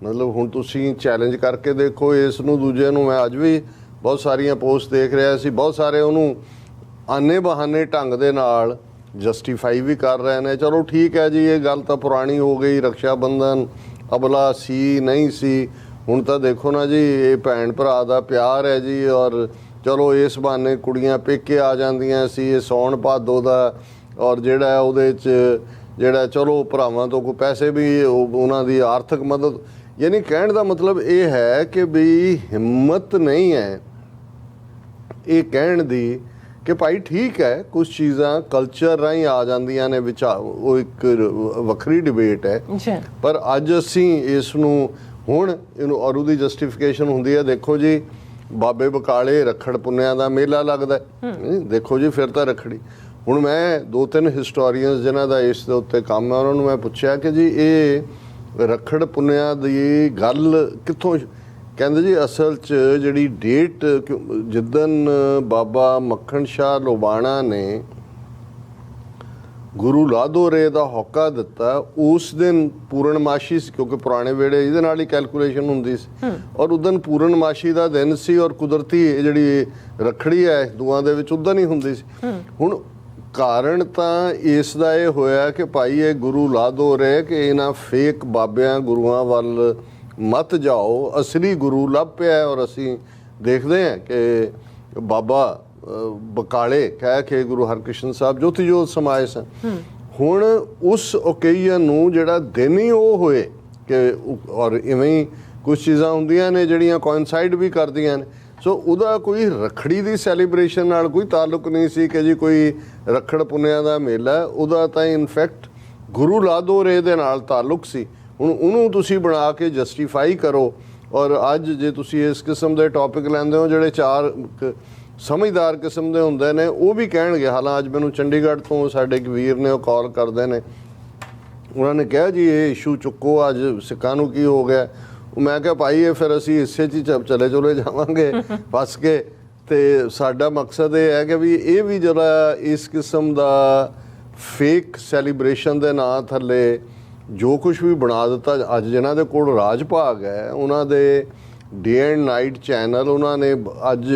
ਮਤਲਬ ਹੁਣ ਤੁਸੀਂ ਚੈਲੰਜ ਕਰਕੇ ਦੇਖੋ ਇਸ ਨੂੰ ਦੂਜੇ ਨੂੰ। ਮੈਂ ਅੱਜ ਵੀ ਬਹੁਤ ਸਾਰੀਆਂ ਪੋਸਟ ਦੇਖ ਰਿਹਾ ਸੀ, ਬਹੁਤ ਸਾਰੇ ਉਹਨੂੰ ਆਨੇ ਬਹਾਨੇ ਢੰਗ ਦੇ ਨਾਲ ਜਸਟੀਫਾਈ ਵੀ ਕਰ ਰਹੇ ਨੇ। ਚਲੋ ਠੀਕ ਹੈ ਜੀ, ਇਹ ਗੱਲ ਤਾਂ ਪੁਰਾਣੀ ਹੋ ਗਈ, ਰਕਸ਼ਾ ਬੰਧਨ ਅਬਲਾ ਸੀ ਨਹੀਂ ਸੀ, ਹੁਣ ਤਾਂ ਦੇਖੋ ਨਾ ਜੀ ਇਹ ਭੈਣ ਭਰਾ ਦਾ ਪਿਆਰ ਹੈ ਜੀ। ਔਰ ਚਲੋ ਇਸ ਬਹਾਨੇ ਕੁੜੀਆਂ ਪੇਕੇ ਆ ਜਾਂਦੀਆਂ ਸੀ, ਇਹ ਸੌਣ ਭਾਦੋ ਦਾ, ਔਰ ਜਿਹੜਾ ਉਹਦੇ 'ਚ ਜਿਹੜਾ ਚਲੋ ਭਰਾਵਾਂ ਤੋਂ ਕੋਈ ਪੈਸੇ ਵੀ ਉਹਨਾਂ ਦੀ ਆਰਥਿਕ ਮਦਦ, ਯਾਨੀ ਕਹਿਣ ਦਾ ਮਤਲਬ ਇਹ ਹੈ ਕਿ ਵੀ ਹਿੰਮਤ ਨਹੀਂ ਹੈ ਇਹ ਕਹਿਣ ਦੀ ਕਿ ਭਾਈ ਠੀਕ ਹੈ ਕੁਝ ਚੀਜ਼ਾਂ ਕਲਚਰ ਰਾਹੀਂ ਆ ਜਾਂਦੀਆਂ ਨੇ ਵਿੱਚ, ਉਹ ਇੱਕ ਵੱਖਰੀ ਡਿਬੇਟ ਹੈ। ਪਰ ਅੱਜ ਅਸੀਂ ਇਸ ਨੂੰ ਹੁਣ ਇਹਨੂੰ ਔਰ ਉਹਦੀ ਜਸਟੀਫਿਕੇਸ਼ਨ ਹੁੰਦੀ ਹੈ। ਦੇਖੋ ਜੀ ਬਾਬੇ ਬਕਾਲੇ ਰੱਖੜ ਪੁੰਨਿਆਂ ਦਾ ਮੇਲਾ ਲੱਗਦਾ, ਦੇਖੋ ਜੀ ਫਿਰ ਤਾਂ ਰੱਖੜੀ। ਹੁਣ ਮੈਂ 2-3 ਹਿਸਟੋਰੀਅਨਸ ਜਿਨ੍ਹਾਂ ਦਾ ਇਸ ਦੇ ਉੱਤੇ ਕੰਮ ਹੈ ਉਹਨਾਂ ਨੂੰ ਮੈਂ ਪੁੱਛਿਆ ਕਿ ਜੀ ਇਹ ਰੱਖੜ ਪੁੰਨਿਆਂ ਦੀ ਗੱਲ ਕਿੱਥੋਂ, ਕਹਿੰਦੇ ਜੀ ਅਸਲ 'ਚ ਜਿਹੜੀ ਡੇਟ ਜਿੱਦਣ ਬਾਬਾ ਮੱਖਣ ਸ਼ਾਹ ਲੋਬਾਣਾ ਨੇ ਗੁਰੂ ਲਾਧੋਰੇ ਦਾ ਹੋਕਾ ਦਿੱਤਾ ਉਸ ਦਿਨ ਪੂਰਨਮਾਸ਼ੀ ਸੀ, ਕਿਉਂਕਿ ਪੁਰਾਣੇ ਵੇੜੇ ਇਹਦੇ ਨਾਲ ਹੀ ਕੈਲਕੂਲੇਸ਼ਨ ਹੁੰਦੀ ਸੀ, ਔਰ ਉਦਣ ਪੂਰਨਮਾਸ਼ੀ ਦਾ ਦਿਨ ਸੀ ਔਰ ਕੁਦਰਤੀ ਜਿਹੜੀ ਰੱਖੜੀ ਹੈ ਹਿੰਦੂਆਂ ਦੇ ਵਿੱਚ ਉਦਣ ਹੀ ਹੁੰਦੀ ਸੀ। ਹੁਣ ਕਾਰਨ ਤਾਂ ਇਸ ਦਾ ਇਹ ਹੋਇਆ ਕਿ ਭਾਈ ਇਹ ਗੁਰੂ ਲਾਧੋਰੇ ਕਿ ਇਹਨਾਂ ਫੇਕ ਬਾਬਿਆਂ ਗੁਰੂਆਂ ਵੱਲ ਮਤ ਜਾਓ, ਅਸਲੀ ਗੁਰੂ ਲੱਭ ਪਿਆ। ਔਰ ਅਸੀਂ ਦੇਖਦੇ ਹਾਂ ਕਿ ਬਾਬਾ ਬਕਾਲੇ ਕਹਿ ਕੇ ਗੁਰੂ ਹਰਕ੍ਰਿਸ਼ਨ ਸਾਹਿਬ ਜੋਤੀ ਜੋਤ ਸਮਾਏ ਸਨ। ਹੁਣ ਉਸ ਓਕੇਜ਼ਨ ਨੂੰ ਜਿਹੜਾ ਦਿਨ ਹੀ ਉਹ ਹੋਏ ਕਿ ਔਰ ਇਵੇਂ ਹੀ ਕੁਝ ਚੀਜ਼ਾਂ ਹੁੰਦੀਆਂ ਨੇ ਜਿਹੜੀਆਂ ਕੋਇਨਸਾਈਡ ਵੀ ਕਰਦੀਆਂ ਨੇ। ਸੋ ਉਹਦਾ ਕੋਈ ਰੱਖੜੀ ਦੀ ਸੈਲੀਬ੍ਰੇਸ਼ਨ ਨਾਲ ਕੋਈ ਤਾਲੁਕ ਨਹੀਂ ਸੀ ਕਿ ਜੀ ਕੋਈ ਰੱਖੜ ਪੁੰਨਿਆਂ ਦਾ ਮੇਲਾ, ਉਹਦਾ ਤਾਂ ਇਨਫੈਕਟ ਗੁਰੂ ਲਾਧੋਰੇ ਦੇ ਨਾਲ ਤਾਲੁਕ ਸੀ। ਹੁਣ ਉਹਨੂੰ ਤੁਸੀਂ ਬਣਾ ਕੇ ਜਸਟੀਫਾਈ ਕਰੋ। ਔਰ ਅੱਜ ਜੇ ਤੁਸੀਂ ਇਸ ਕਿਸਮ ਦੇ ਟੌਪਿਕ ਲੈਂਦੇ ਹੋ ਜਿਹੜੇ 4 ਸਮਝਦਾਰ ਕਿਸਮ ਦੇ ਹੁੰਦੇ ਨੇ ਉਹ ਵੀ ਕਹਿਣਗੇ। ਹਾਲਾਂ ਅੱਜ ਮੈਨੂੰ ਚੰਡੀਗੜ੍ਹ ਤੋਂ ਸਾਡੇ ਇੱਕ ਵੀਰ ਨੇ ਉਹ ਕਾਲ ਕਰਦੇ ਨੇ, ਉਹਨਾਂ ਨੇ ਕਿਹਾ ਜੀ ਇਹ ਇਸ਼ੂ ਚੁੱਕੋ, ਅੱਜ ਸਿੱਖਾਂ ਨੂੰ ਕੀ ਹੋ ਗਿਆ। ਮੈਂ ਕਿਹਾ ਭਾਈ ਇਹ ਫਿਰ ਅਸੀਂ ਇਸੇ 'ਚ ਹੀ ਚਲੇ ਜਾਵਾਂਗੇ ਫਸ ਕੇ। ਤੇ ਸਾਡਾ ਮਕਸਦ ਇਹ ਹੈ ਕਿ ਵੀ ਇਹ ਵੀ ਜਿਹੜਾ ਇਸ ਕਿਸਮ ਦਾ ਫੇਕ ਸੈਲੀਬ੍ਰੇਸ਼ਨ ਦੇ ਨਾਂ ਥੱਲੇ ਜੋ ਕੁਝ ਵੀ ਬਣਾ ਦਿੱਤਾ, ਅੱਜ ਜਿਨ੍ਹਾਂ ਦੇ ਕੋਲ ਰਾਜ ਭਾਗ ਹੈ ਉਹਨਾਂ ਦੇ ਡੇ ਐਂਡ ਨਾਈਟ ਚੈਨਲ, ਉਹਨਾਂ ਨੇ ਅੱਜ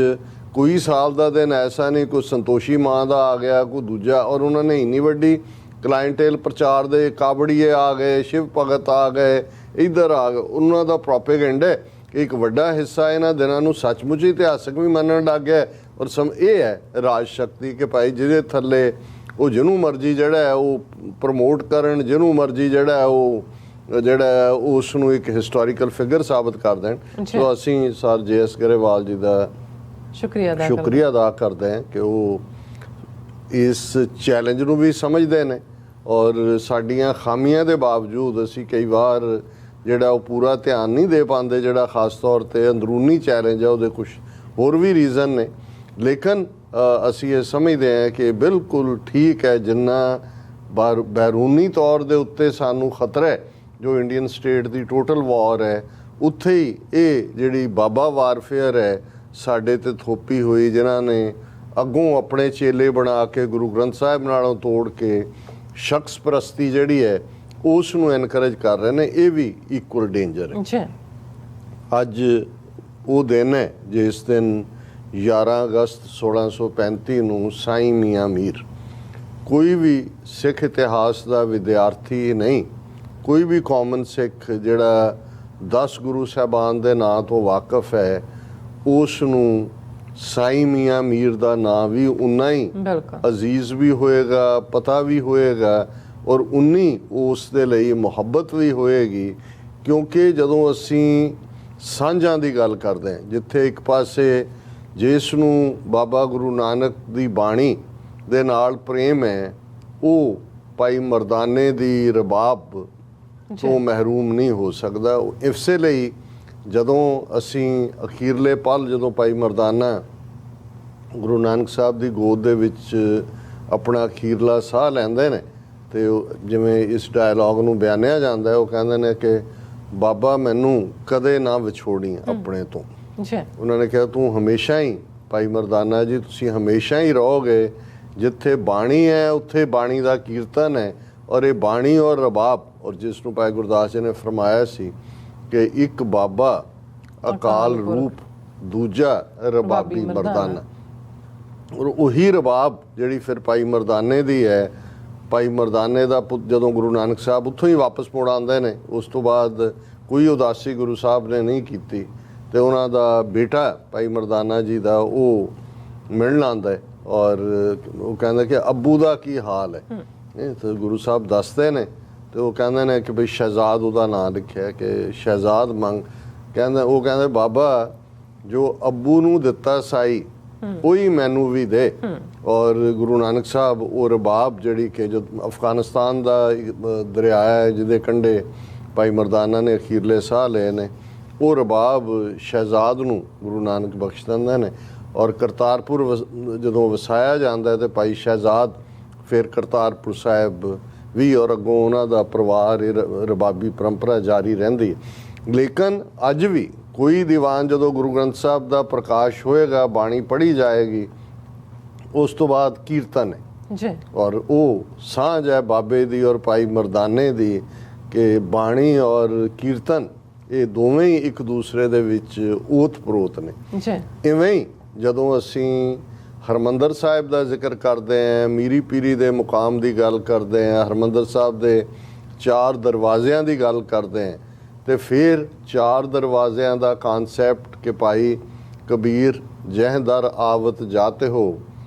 ਕੋਈ ਸਾਲ ਦਾ ਦਿਨ ਐਸਾ ਨਹੀਂ ਕੋਈ ਸੰਤੋਸ਼ੀ ਮਾਂ ਦਾ ਆ ਗਿਆ ਕੋਈ ਦੂਜਾ, ਔਰ ਉਹਨਾਂ ਨੇ ਇੰਨੀ ਵੱਡੀ ਕਲਾਇੰਟੇਲ ਪ੍ਰਚਾਰ ਦੇ ਕਾਬੜੀਏ ਆ ਗਏ, ਸ਼ਿਵ ਭਗਤ ਆ ਗਏ, ਇੱਧਰ ਆ ਗਏ। ਉਹਨਾਂ ਦਾ ਪ੍ਰੋਪੇਗੈਂਡਾ ਇੱਕ ਵੱਡਾ ਹਿੱਸਾ ਇਹਨਾਂ ਦਿਨਾਂ ਨੂੰ ਸੱਚਮੁੱਚ ਇਤਿਹਾਸਕ ਵੀ ਮੰਨਣ ਲੱਗ ਗਿਆ। ਔਰ ਇਹ ਹੈ ਰਾਜ ਸ਼ਕਤੀ ਕਿ ਭਾਈ ਜਿਹਦੇ ਥੱਲੇ ਉਹ ਜਿਹਨੂੰ ਮਰਜ਼ੀ ਜਿਹੜਾ ਹੈ ਉਹ ਪ੍ਰਮੋਟ ਕਰਨ, ਜਿਹਨੂੰ ਮਰਜ਼ੀ ਜਿਹੜਾ ਉਸ ਨੂੰ ਇੱਕ ਹਿਸਟੋਰੀਕਲ ਫਿਗਰ ਸਾਬਤ ਕਰ ਦੇਣ। ਸੋ ਅਸੀਂ ਸਰ JS ਗਰੇਵਾਲ ਜੀ ਦਾ ਸ਼ੁਕਰੀਆ ਅਦਾ ਕਰਦੇ ਹਾਂ ਕਿ ਉਹ ਇਸ ਚੈਲੰਜ ਨੂੰ ਵੀ ਸਮਝਦੇ ਨੇ ਔਰ ਸਾਡੀਆਂ ਖਾਮੀਆਂ ਦੇ ਬਾਵਜੂਦ ਅਸੀਂ ਕਈ ਵਾਰ ਜਿਹੜਾ ਉਹ ਪੂਰਾ ਧਿਆਨ ਨਹੀਂ ਦੇ ਪਾਉਂਦੇ, ਜਿਹੜਾ ਖਾਸ ਤੌਰ 'ਤੇ ਅੰਦਰੂਨੀ ਚੈਲੰਜ ਹੈ ਉਹਦੇ ਕੁਝ ਹੋਰ ਵੀ ਰੀਜ਼ਨ ਨੇ। ਲੇਕਿਨ ਅਸੀਂ ਇਹ ਸਮਝਦੇ ਹਾਂ ਕਿ ਬਿਲਕੁਲ ਠੀਕ ਹੈ ਜਿੰਨਾ ਬੈਰੂਨੀ ਤੌਰ ਦੇ ਉੱਤੇ ਸਾਨੂੰ ਖਤਰਾ ਹੈ ਜੋ ਇੰਡੀਅਨ ਸਟੇਟ ਦੀ ਟੋਟਲ ਵਾਰ ਹੈ, ਉੱਥੇ ਹੀ ਇਹ ਜਿਹੜੀ ਬਾਬਾ ਵਾਰਫੇਅਰ ਹੈ ਸਾਡੇ ਤੇ ਥੋਪੀ ਹੋਈ, ਜਿਨ੍ਹਾਂ ਨੇ ਅੱਗੋਂ ਆਪਣੇ ਚੇਲੇ ਬਣਾ ਕੇ ਗੁਰੂ ਗ੍ਰੰਥ ਸਾਹਿਬ ਨਾਲੋਂ ਤੋੜ ਕੇ ਸ਼ਖਸ ਪ੍ਰਸਤੀ ਜਿਹੜੀ ਹੈ ਉਸ ਨੂੰ ਐਨਕਰੇਜ ਕਰ ਰਹੇ ਨੇ, ਇਹ ਵੀ ਇਕੁਅਲ ਡੇਂਜਰ ਹੈ। ਜੀ ਅੱਜ ਉਹ ਦਿਨ ਹੈ ਜਿਸ ਦਿਨ 11 ਅਗਸਤ 1635 ਨੂੰ ਸਾਈਂ ਮੀਆਂ ਮੀਰ, ਕੋਈ ਵੀ ਸਿੱਖ ਇਤਿਹਾਸ ਦਾ ਵਿਦਿਆਰਥੀ ਨਹੀਂ, ਕੋਈ ਵੀ ਕਾਮਨ ਸਿੱਖ ਜਿਹੜਾ 10 ਗੁਰੂ ਸਾਹਿਬਾਨ ਦੇ ਨਾਂ ਤੋਂ ਵਾਕਿਫ ਹੈ, ਉਸ ਨੂੰ ਸਾਈਂ ਮੀਆਂ ਮੀਰ ਦਾ ਨਾਂ ਵੀ ਉਨਾ ਹੀ ਬਿਲਕੁਲ ਅਜ਼ੀਜ਼ ਵੀ ਹੋਏਗਾ, ਪਤਾ ਵੀ ਹੋਏਗਾ, ਔਰ ਉਨੀ ਉਸ ਦੇ ਲਈ ਮੁਹੱਬਤ ਵੀ ਹੋਏਗੀ। ਕਿਉਂਕਿ ਜਦੋਂ ਅਸੀਂ ਸਾਂਝਾਂ ਦੀ ਗੱਲ ਕਰਦੇ ਹਾਂ, ਜਿੱਥੇ ਇੱਕ ਪਾਸੇ ਜਿਸ ਨੂੰ ਬਾਬਾ ਗੁਰੂ ਨਾਨਕ ਦੀ ਬਾਣੀ ਦੇ ਨਾਲ ਪ੍ਰੇਮ ਹੈ, ਉਹ ਭਾਈ ਮਰਦਾਨੇ ਦੀ ਰਬਾਬ ਤੋਂ ਮਹਿਰੂਮ ਨਹੀਂ ਹੋ ਸਕਦਾ। ਇਸੇ ਲਈ ਜਦੋਂ ਅਸੀਂ ਅਖੀਰਲੇ ਪਲ, ਜਦੋਂ ਭਾਈ ਮਰਦਾਨਾ ਗੁਰੂ ਨਾਨਕ ਸਾਹਿਬ ਦੀ ਗੋਦ ਦੇ ਵਿੱਚ ਆਪਣਾ ਅਖੀਰਲਾ ਸਾਹ ਲੈਂਦੇ ਨੇ, ਤੇ ਜਿਵੇਂ ਇਸ ਡਾਇਲੌਗ ਨੂੰ ਬਿਆਨਿਆ ਜਾਂਦਾ ਹੈ, ਉਹ ਕਹਿੰਦੇ ਨੇ ਕਿ ਬਾਬਾ ਮੈਨੂੰ ਕਦੇ ਨਾ ਵਿਛੋੜੀ ਆਪਣੇ ਤੋਂ। ਜੀ ਉਹਨਾਂ ਨੇ ਕਿਹਾ ਤੂੰ ਹਮੇਸ਼ਾ ਹੀ, ਭਾਈ ਮਰਦਾਨਾ ਜੀ ਤੁਸੀਂ ਹਮੇਸ਼ਾ ਹੀ ਰਹੋਗੇ, ਜਿੱਥੇ ਬਾਣੀ ਹੈ ਉੱਥੇ ਬਾਣੀ ਦਾ ਕੀਰਤਨ ਹੈ, ਔਰ ਇਹ ਬਾਣੀ ਔਰ ਰਬਾਬ, ਔਰ ਜਿਸ ਨੂੰ ਭਾਈ ਗੁਰਦਾਸ ਜੀ ਨੇ ਫਰਮਾਇਆ ਸੀ ਕਿ ਇੱਕ ਬਾਬਾ ਅਕਾਲ ਰੂਪ, ਦੂਜਾ ਰਬਾਬੀ ਮਰਦਾਨਾ, ਔਰ ਉਹੀ ਰਬਾਬ ਜਿਹੜੀ ਫਿਰ ਭਾਈ ਮਰਦਾਨੇ ਦੀ ਹੈ। ਭਾਈ ਮਰਦਾਨੇ ਦਾ ਪੁੱਤ ਜਦੋਂ ਗੁਰੂ ਨਾਨਕ ਸਾਹਿਬ ਉੱਥੋਂ ਹੀ ਵਾਪਸ ਮੁੜ ਆਉਂਦੇ ਨੇ, ਉਸ ਤੋਂ ਬਾਅਦ ਕੋਈ ਉਦਾਸੀ ਗੁਰੂ ਸਾਹਿਬ ਨੇ ਨਹੀਂ ਕੀਤੀ, ਤੇ ਉਹਨਾਂ ਦਾ ਬੇਟਾ ਭਾਈ ਮਰਦਾਨਾ ਜੀ ਦਾ ਉਹ ਮਿਲਣ ਆਉਂਦਾ ਹੈ, ਔਰ ਉਹ ਕਹਿੰਦਾ ਕਿ ਅੱਬੂ ਦਾ ਕੀ ਹਾਲ ਹੈ। ਇਹ ਤਾਂ ਗੁਰੂ ਸਾਹਿਬ ਦੱਸਦੇ ਨੇ, ਤੇ ਉਹ ਕਹਿੰਦੇ ਨੇ ਕਿ ਬਈ ਸ਼ਹਿਜ਼ਾਦ ਉਹਦਾ ਨਾਂ ਲਿਖਿਆ ਕਿ ਸ਼ਹਿਜ਼ਾਦ ਮੰਗ, ਉਹ ਕਹਿੰਦੇ ਬਾਬਾ ਜੋ ਅੱਬੂ ਨੂੰ ਦਿੱਤਾ ਸਾਈ ਉਹੀ ਮੈਨੂੰ ਵੀ ਦੇ। ਔਰ ਗੁਰੂ ਨਾਨਕ ਸਾਹਿਬ ਉਹ ਰਬਾਬ ਜਿਹੜੀ ਕਿ ਜੋ ਅਫਗਾਨਿਸਤਾਨ ਦਾ ਦਰਿਆ ਹੈ ਜਿਹਦੇ ਕੰਢੇ ਭਾਈ ਮਰਦਾਨਾ ਨੇ ਅਖੀਰਲੇ ਸਾਹ ਲਏ ਨੇ, ਉਹ ਰਬਾਬ ਸ਼ਹਿਜ਼ਾਦ ਨੂੰ ਗੁਰੂ ਨਾਨਕ ਬਖਸ਼ ਦਿੰਦੇ ਨੇ। ਔਰ ਕਰਤਾਰਪੁਰ ਜਦੋਂ ਵਸਾਇਆ ਜਾਂਦਾ ਤੇ ਭਾਈ ਸ਼ਹਿਜ਼ਾਦ ਫਿਰ ਕਰਤਾਰਪੁਰ ਸਾਹਿਬ ਵੀ, ਔਰ ਅੱਗੋਂ ਉਹਨਾਂ ਦਾ ਪਰਿਵਾਰ, ਰਬਾਬੀ ਪਰੰਪਰਾ ਜਾਰੀ ਰਹਿੰਦੀ ਹੈ। ਲੇਕਿਨ ਅੱਜ ਵੀ ਕੋਈ ਦੀਵਾਨ ਜਦੋਂ ਗੁਰੂ ਗ੍ਰੰਥ ਸਾਹਿਬ ਦਾ ਪ੍ਰਕਾਸ਼ ਹੋਏਗਾ, ਬਾਣੀ ਪੜ੍ਹੀ ਜਾਏਗੀ, ਉਸ ਤੋਂ ਬਾਅਦ ਕੀਰਤਨ ਹੈ ਜੀ, ਔਰ ਉਹ ਸਾਂਝ ਹੈ ਬਾਬੇ ਦੀ ਔਰ ਭਾਈ ਮਰਦਾਨੇ ਦੀ ਕਿ ਬਾਣੀ ਔਰ ਕੀਰਤਨ ਇਹ ਦੋਵੇਂ ਹੀ ਇੱਕ ਦੂਸਰੇ ਦੇ ਵਿੱਚ ਓਤ-ਪ੍ਰੋਤ ਨੇ। ਜੀ ਇਵੇਂ ਹੀ ਜਦੋਂ ਅਸੀਂ ਹਰਿਮੰਦਰ ਸਾਹਿਬ ਦਾ ਜ਼ਿਕਰ ਕਰਦੇ ਹਾਂ, ਮੀਰੀ ਪੀਰੀ ਦੇ ਮੁਕਾਮ ਦੀ ਗੱਲ ਕਰਦੇ ਹਾਂ, ਹਰਿਮੰਦਰ ਸਾਹਿਬ ਦੇ 4 ਦਰਵਾਜ਼ਿਆਂ ਦੀ ਗੱਲ ਕਰਦੇ ਹਾਂ, ਤੇ ਫਿਰ 4 ਦਰਵਾਜ਼ਿਆਂ ਦਾ ਕਨਸੈਪਟ ਕਿ ਭਾਈ ਕਬੀਰ ਜਹ ਦਰ ਆਵਤ ਜਾਤੇ ਹੋ,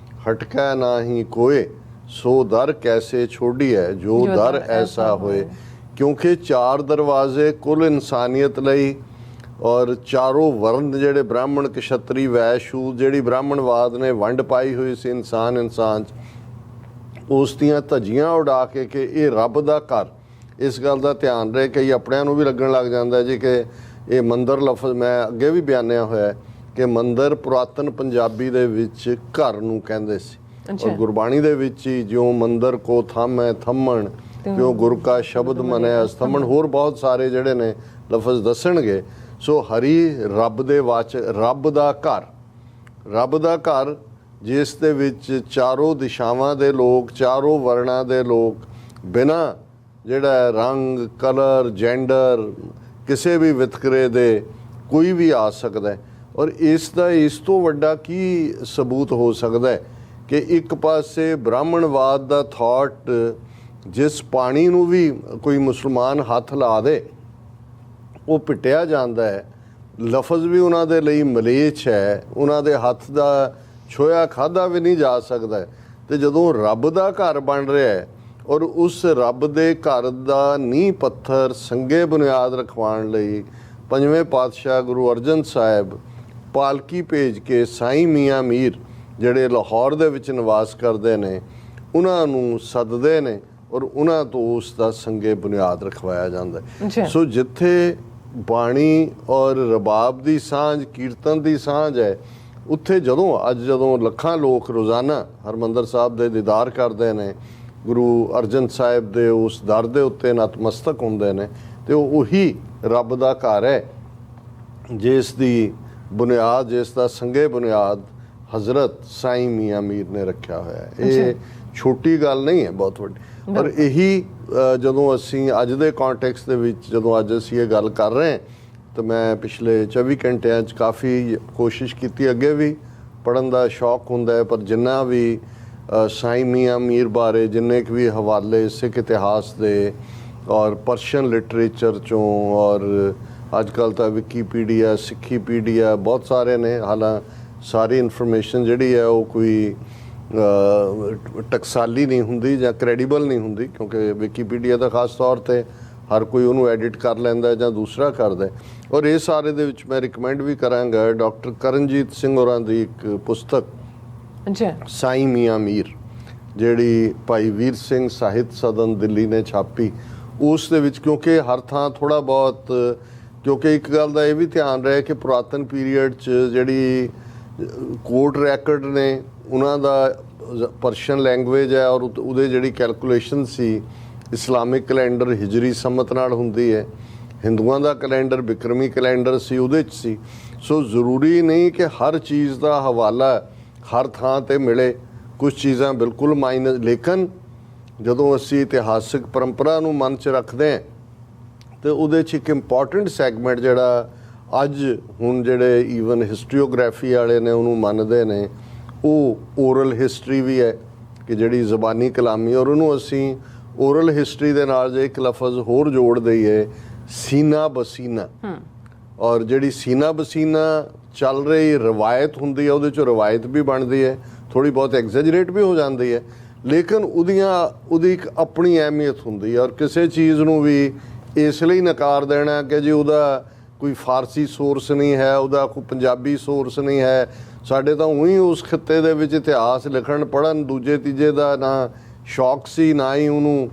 ਹਟਕਾ ਨਾਹੀ ਕੋਏ, ਸੋ ਦਰ ਕੈਸੇ ਛੋੜੀਐ, ਜੋ ਦਰ ਐਸਾ ਹੋਏ। ਕਿਉਂਕਿ 4 ਦਰਵਾਜ਼ੇ ਕੁੱਲ ਇਨਸਾਨੀਅਤ ਲਈ, ਔਰ ਚਾਰੋਂ ਵਰਨ ਜਿਹੜੇ ਬ੍ਰਾਹਮਣ ਕਸ਼ਤਰੀ ਵੈਸ਼ ਸ਼ੂਦ ਜਿਹੜੀ ਬ੍ਰਾਹਮਣਵਾਦ ਨੇ ਵੰਡ ਪਾਈ ਹੋਈ ਸੀ ਇਨਸਾਨ 'ਚ, ਉਸ ਦੀਆਂ ਧੱਜੀਆਂ ਉਡਾ ਕੇ ਕਿ ਇਹ ਰੱਬ ਦਾ ਘਰ। ਇਸ ਗੱਲ ਦਾ ਧਿਆਨ ਰਹੇ, ਕਈ ਆਪਣਿਆਂ ਨੂੰ ਵੀ ਲੱਗਣ ਲੱਗ ਜਾਂਦਾ ਜੀ ਕਿ ਇਹ ਮੰਦਰ ਲਫ਼ਜ਼, ਮੈਂ ਅੱਗੇ ਵੀ ਬਿਆਨਿਆ ਹੋਇਆ ਕਿ ਮੰਦਰ ਪੁਰਾਤਨ ਪੰਜਾਬੀ ਦੇ ਵਿੱਚ ਘਰ ਨੂੰ ਕਹਿੰਦੇ ਸੀ, ਔਰ ਗੁਰਬਾਣੀ ਦੇ ਵਿੱਚ ਹੀ ਜਿਉਂ ਮੰਦਰ ਕੋ ਥੰਮ ਹੈ ਥੰਮਣ, ਕਿਉਂ ਗੁਰ ਕਾ ਸ਼ਬਦ ਮਨਿਆ ਅਸਥਮਣ, ਹੋਰ ਬਹੁਤ ਸਾਰੇ ਜਿਹੜੇ ਨੇ ਲਫ਼ਜ਼ ਦੱਸਣਗੇ। ਸੋ ਹਰੀ ਰੱਬ ਦੇ ਰੱਬ ਦਾ ਘਰ, ਰੱਬ ਦਾ ਘਰ ਜਿਸ ਦੇ ਵਿੱਚ ਚਾਰੋਂ ਦਿਸ਼ਾਵਾਂ ਦੇ ਲੋਕ, ਚਾਰੋਂ ਵਰਣਾਂ ਦੇ ਲੋਕ, ਬਿਨਾਂ ਜਿਹੜਾ ਰੰਗ, ਕਲਰ, ਜੈਂਡਰ, ਕਿਸੇ ਵੀ ਵਿਤਕਰੇ ਦੇ ਕੋਈ ਵੀ ਆ ਸਕਦਾ ਹੈ। ਔਰ ਇਸ ਤੋਂ ਵੱਡਾ ਕੀ ਸਬੂਤ ਹੋ ਸਕਦਾ ਹੈ ਕਿ ਇੱਕ ਪਾਸੇ ਬ੍ਰਾਹਮਣਵਾਦ ਦਾ ਥਾਟ, ਜਿਸ ਪਾਣੀ ਨੂੰ ਵੀ ਕੋਈ ਮੁਸਲਮਾਨ ਹੱਥ ਲਾ ਦੇ ਉਹ ਪਿੱਟਿਆ ਜਾਂਦਾ ਹੈ, ਲਫ਼ਜ਼ ਵੀ ਉਹਨਾਂ ਦੇ ਲਈ ਮਲੇਛ ਹੈ, ਉਹਨਾਂ ਦੇ ਹੱਥ ਦਾ ਛੋਇਆ ਖਾਧਾ ਵੀ ਨਹੀਂ ਜਾ ਸਕਦਾ। ਤੇ ਜਦੋਂ ਰੱਬ ਦਾ ਘਰ ਬਣ ਰਿਹਾ ਹੈ, ਔਰ ਉਸ ਰੱਬ ਦੇ ਘਰ ਦਾ ਨੀਂਹ ਪੱਥਰ ਸੰਗੇ ਬੁਨਿਆਦ ਰਖਵਾਉਣ ਲਈ 5ਵੇਂ ਪਾਤਸ਼ਾਹ ਗੁਰੂ ਅਰਜਨ ਸਾਹਿਬ ਪਾਲਕੀ ਭੇਜ ਕੇ ਸਾਈਂ ਮੀਆਂ ਮੀਰ ਜਿਹੜੇ ਲਾਹੌਰ ਦੇ ਵਿੱਚ ਨਿਵਾਸ ਕਰਦੇ ਨੇ, ਉਹਨਾਂ ਨੂੰ ਸੱਦਦੇ ਨੇ, ਔਰ ਉਹਨਾਂ ਤੋਂ ਉਸ ਦਾ ਸੰਗੇ ਬੁਨਿਆਦ ਰਖਵਾਇਆ ਜਾਂਦਾ ਹੈ। ਸੋ ਜਿੱਥੇ ਬਾਣੀ ਔਰ ਰਬਾਬ ਦੀ ਸਾਂਝ, ਕੀਰਤਨ ਦੀ ਸਾਂਝ ਹੈ, ਉੱਥੇ ਜਦੋਂ ਲੱਖਾਂ ਲੋਕ ਰੋਜ਼ਾਨਾ ਹਰਿਮੰਦਰ ਸਾਹਿਬ ਦੇ ਦੀਦਾਰ ਕਰਦੇ ਨੇ, ਗੁਰੂ ਅਰਜਨ ਸਾਹਿਬ ਦੇ ਉਸ ਦਰ ਦੇ ਉੱਤੇ ਨਤਮਸਤਕ ਹੁੰਦੇ ਨੇ, ਤੇ ਉਹੀ ਰੱਬ ਦਾ ਘਰ ਹੈ ਜਿਸ ਦੀ ਬੁਨਿਆਦ, ਜਿਸ ਦਾ ਸੰਗੇ ਬੁਨਿਆਦ ਹਜ਼ਰਤ ਸਾਈਂ ਮੀਆਂ ਮੀਰ ਨੇ ਰੱਖਿਆ ਹੋਇਆ ਹੈ। ਇਹ ਛੋਟੀ ਗੱਲ ਨਹੀਂ ਹੈ, ਬਹੁਤ ਵੱਡੀ। ਪਰ ਇਹੀ ਜਦੋਂ ਅਸੀਂ ਅੱਜ ਦੇ ਕੰਟੈਕਸਟ ਦੇ ਵਿੱਚ ਜਦੋਂ ਅੱਜ ਅਸੀਂ ਇਹ ਗੱਲ ਕਰ ਰਹੇ ਹਾਂ, ਤਾਂ ਮੈਂ ਪਿਛਲੇ 24 ਘੰਟਿਆਂ 'ਚ ਕਾਫੀ ਕੋਸ਼ਿਸ਼ ਕੀਤੀ। ਅੱਗੇ ਵੀ ਪੜ੍ਹਨ ਦਾ ਸ਼ੌਕ ਹੁੰਦਾ ਹੈ, ਪਰ ਜਿੰਨਾ ਵੀ ਸਾਈਂ ਮੀਆਂ ਮੀਰ ਬਾਰੇ ਜਿੰਨੇ ਕੁ ਵੀ ਹਵਾਲੇ ਸਿੱਖ ਇਤਿਹਾਸ ਦੇ ਔਰ ਪਰਸ਼ੀਅਨ ਲਿਟਰੇਚਰ 'ਚੋਂ ਔਰ ਅੱਜ ਕੱਲ੍ਹ ਤਾਂ ਵਿਕੀਪੀਡੀਆ, ਸਿੱਖੀਪੀਡੀਆ ਬਹੁਤ ਸਾਰੇ ਨੇ। ਹਾਲਾਂਕਿ ਸਾਰੀ ਇਨਫੋਰਮੇਸ਼ਨ ਜਿਹੜੀ ਹੈ ਉਹ ਕੋਈ ਟਕਸਾਲੀ ਨਹੀਂ ਹੁੰਦੀ ਜਾਂ ਕ੍ਰੈਡੀਬਲ ਨਹੀਂ ਹੁੰਦੀ, ਕਿਉਂਕਿ ਵਿਕੀਪੀਡੀਆ ਦਾ ਖਾਸ ਤੌਰ 'ਤੇ ਹਰ ਕੋਈ ਉਹਨੂੰ ਐਡਿਟ ਕਰ ਲੈਂਦਾ ਜਾਂ ਦੂਸਰਾ ਕਰਦਾ। ਔਰ ਇਹ ਸਾਰੇ ਦੇ ਵਿੱਚ ਮੈਂ ਰਿਕਮੈਂਡ ਵੀ ਕਰਾਂਗਾ ਡਾਕਟਰ ਕਰਨਜੀਤ ਸਿੰਘ ਹੋਰਾਂ ਦੀ ਇੱਕ ਪੁਸਤਕ ਸਾਈਂ ਮੀਆਂ ਮੀਰ, ਜਿਹੜੀ ਭਾਈ ਵੀਰ ਸਿੰਘ ਸਾਹਿਤ ਸਦਨ ਦਿੱਲੀ ਨੇ ਛਾਪੀ। ਉਸ ਦੇ ਵਿੱਚ ਕਿਉਂਕਿ ਹਰ ਥਾਂ ਥੋੜ੍ਹਾ ਬਹੁਤ, ਕਿਉਂਕਿ ਇੱਕ ਗੱਲ ਦਾ ਇਹ ਵੀ ਧਿਆਨ ਰਹੇ ਕਿ ਪੁਰਾਤਨ ਪੀਰੀਅਡ 'ਚ ਜਿਹੜੀ ਕੋਰਟ ਰੈਕਰਡ ਨੇ ਉਹਨਾਂ ਦਾ ਪਰਸ਼ੀਅਨ ਲੈਂਗੁਏਜ ਹੈ, ਔਰ ਉਹਦੇ ਜਿਹੜੀ ਕੈਲਕੂਲੇਸ਼ਨ ਸੀ ਇਸਲਾਮਿਕ ਕੈਲੰਡਰ ਹਿਜਰੀ ਸੰਮਤ ਨਾਲ ਹੁੰਦੀ ਹੈ, ਹਿੰਦੂਆਂ ਦਾ ਕੈਲੰਡਰ ਬਿਕਰਮੀ ਕੈਲੰਡਰ ਸੀ, ਉਹਦੇ 'ਚ ਸੀ। ਸੋ ਜ਼ਰੂਰੀ ਨਹੀਂ ਕਿ ਹਰ ਚੀਜ਼ ਦਾ ਹਵਾਲਾ ਹਰ ਥਾਂ 'ਤੇ ਮਿਲੇ, ਕੁਝ ਚੀਜ਼ਾਂ ਬਿਲਕੁਲ ਮਾਈਨਸ। ਲੇਕਿਨ ਜਦੋਂ ਅਸੀਂ ਇਤਿਹਾਸਿਕ ਪਰੰਪਰਾ ਨੂੰ ਮਨ 'ਚ ਰੱਖਦੇ ਹਾਂ ਤੇ ਉਹਦੇ 'ਚ ਇੱਕ ਇੰਪੋਰਟੈਂਟ ਸੈਗਮੈਂਟ ਜਿਹੜਾ ਅੱਜ ਹੁਣ ਜਿਹੜੇ ਈਵਨ ਹਿਸਟਰੀਓਗ੍ਰਾਫੀ ਵਾਲੇ ਨੇ ਉਹਨੂੰ ਮੰਨਦੇ ਨੇ, ਉਹ ਓਰਲ ਹਿਸਟਰੀ ਵੀ ਹੈ ਕਿ ਜਿਹੜੀ ਜ਼ਬਾਨੀ ਕਲਾਮੀ। ਔਰ ਉਹਨੂੰ ਅਸੀਂ ਓਰਲ ਹਿਸਟਰੀ ਦੇ ਨਾਲ ਜੇ ਇੱਕ ਲਫ਼ਜ਼ ਹੋਰ ਜੋੜ ਦਈਏ, ਸੀਨਾ ਬਸੀਨਾ। ਔਰ ਜਿਹੜੀ ਸੀਨਾ ਬਸੀਨਾ ਚੱਲ ਰਹੀ ਰਵਾਇਤ ਹੁੰਦੀ ਹੈ, ਉਹਦੇ 'ਚੋਂ ਰਵਾਇਤ ਵੀ ਬਣਦੀ ਹੈ, ਥੋੜ੍ਹੀ ਬਹੁਤ ਐਗਜ਼ੈਜਰੇਟ ਵੀ ਹੋ ਜਾਂਦੀ ਹੈ, ਲੇਕਿਨ ਉਹਦੀ ਇੱਕ ਆਪਣੀ ਅਹਿਮੀਅਤ ਹੁੰਦੀ ਹੈ। ਔਰ ਕਿਸੇ ਚੀਜ਼ ਨੂੰ ਵੀ ਇਸ ਲਈ ਨਕਾਰ ਦੇਣਾ ਕਿ ਜੀ ਉਹਦਾ ਕੋਈ ਫਾਰਸੀ ਸੋਰਸ ਨਹੀਂ ਹੈ, ਉਹਦਾ ਕੋਈ ਪੰਜਾਬੀ ਸੋਰਸ ਨਹੀਂ ਹੈ। ਸਾਡੇ ਤਾਂ ਉਹੀ ਉਸ ਖਿੱਤੇ ਦੇ ਵਿੱਚ ਇਤਿਹਾਸ ਲਿਖਣ ਪੜ੍ਹਨ ਦੂਜੇ ਤੀਜੇ ਦਾ ਨਾ ਸ਼ੌਕ ਸੀ, ਨਾ ਹੀ ਉਹਨੂੰ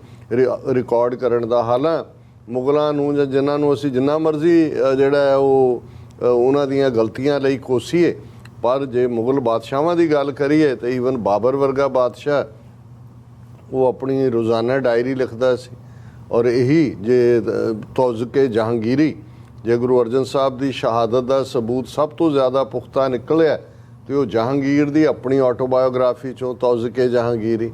ਰਿਕਾਰਡ ਕਰਨ ਦਾ। ਹਾਲਾਂਕਿ ਮੁਗਲਾਂ ਨੂੰ ਜਾਂ ਜਿਨ੍ਹਾਂ ਨੂੰ ਅਸੀਂ ਜਿੰਨਾ ਮਰਜ਼ੀ ਜਿਹੜਾ ਹੈ ਉਹ ਉਹਨਾਂ ਦੀਆਂ ਗਲਤੀਆਂ ਲਈ ਕੋਸੀਏ, ਪਰ ਜੇ ਮੁਗਲ ਬਾਦਸ਼ਾਹਾਂ ਦੀ ਗੱਲ ਕਰੀਏ ਤਾਂ ਈਵਨ ਬਾਬਰ ਵਰਗਾ ਬਾਦਸ਼ਾਹ ਉਹ ਆਪਣੀ ਰੋਜ਼ਾਨਾ ਡਾਇਰੀ ਲਿਖਦਾ ਸੀ। ਔਰ ਇਹੀ ਜੇ ਤੌਜ਼ਕੇ ਜਹਾਂਗੀਰੀ, ਜੇ ਗੁਰੂ ਅਰਜਨ ਸਾਹਿਬ ਦੀ ਸ਼ਹਾਦਤ ਦਾ ਸਬੂਤ ਸਭ ਤੋਂ ਜ਼ਿਆਦਾ ਪੁਖਤਾ ਨਿਕਲਿਆ ਤੇ ਉਹ ਜਹਾਂਗੀਰ ਦੀ ਆਪਣੀ ਆਟੋਬਾਇਓਗ੍ਰਾਫੀ 'ਚੋਂ ਤੌਜ਼ਕੇ ਜਹਾਂਗੀਰੀ।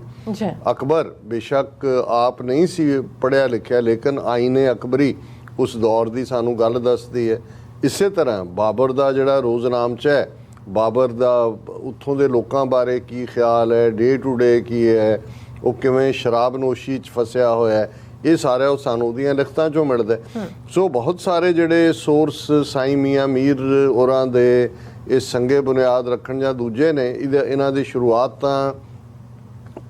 ਅਕਬਰ ਬੇਸ਼ੱਕ ਆਪ ਨਹੀਂ ਸੀ ਪੜ੍ਹਿਆ ਲਿਖਿਆ, ਲੇਕਿਨ ਆਈਨੇ ਅਕਬਰੀ ਉਸ ਦੌਰ ਦੀ ਸਾਨੂੰ ਗੱਲ ਦੱਸਦੀ ਹੈ। ਇਸੇ ਤਰ੍ਹਾਂ ਬਾਬਰ ਦਾ ਜਿਹੜਾ ਰੋਜ਼ਨਾਮਚਾ ਹੈ, ਬਾਬਰ ਦਾ ਉੱਥੋਂ ਦੇ ਲੋਕਾਂ ਬਾਰੇ ਕੀ ਖਿਆਲ ਹੈ, ਡੇ ਟੂ ਡੇ ਕੀ ਹੈ, ਉਹ ਕਿਵੇਂ ਸ਼ਰਾਬਨੋਸ਼ੀ 'ਚ ਫਸਿਆ ਹੋਇਆ ਹੈ, ਇਹ ਸਾਰਾ ਉਹ ਸਾਨੂੰ ਉਹਦੀਆਂ ਲਿਖਤਾਂ 'ਚੋਂ ਮਿਲਦਾ। ਸੋ ਬਹੁਤ ਸਾਰੇ ਜਿਹੜੇ ਸੋਰਸ ਸਾਈਂ ਮੀਆਂ ਮੀਰ ਹੋਰਾਂ ਦੇ ਇਹ ਸੰਗੇ ਬੁਨਿਆਦ ਰੱਖਣ ਜਾਂ ਦੂਜੇ ਨੇ, ਇਹਨਾਂ ਦੀ ਸ਼ੁਰੂਆਤ ਤਾਂ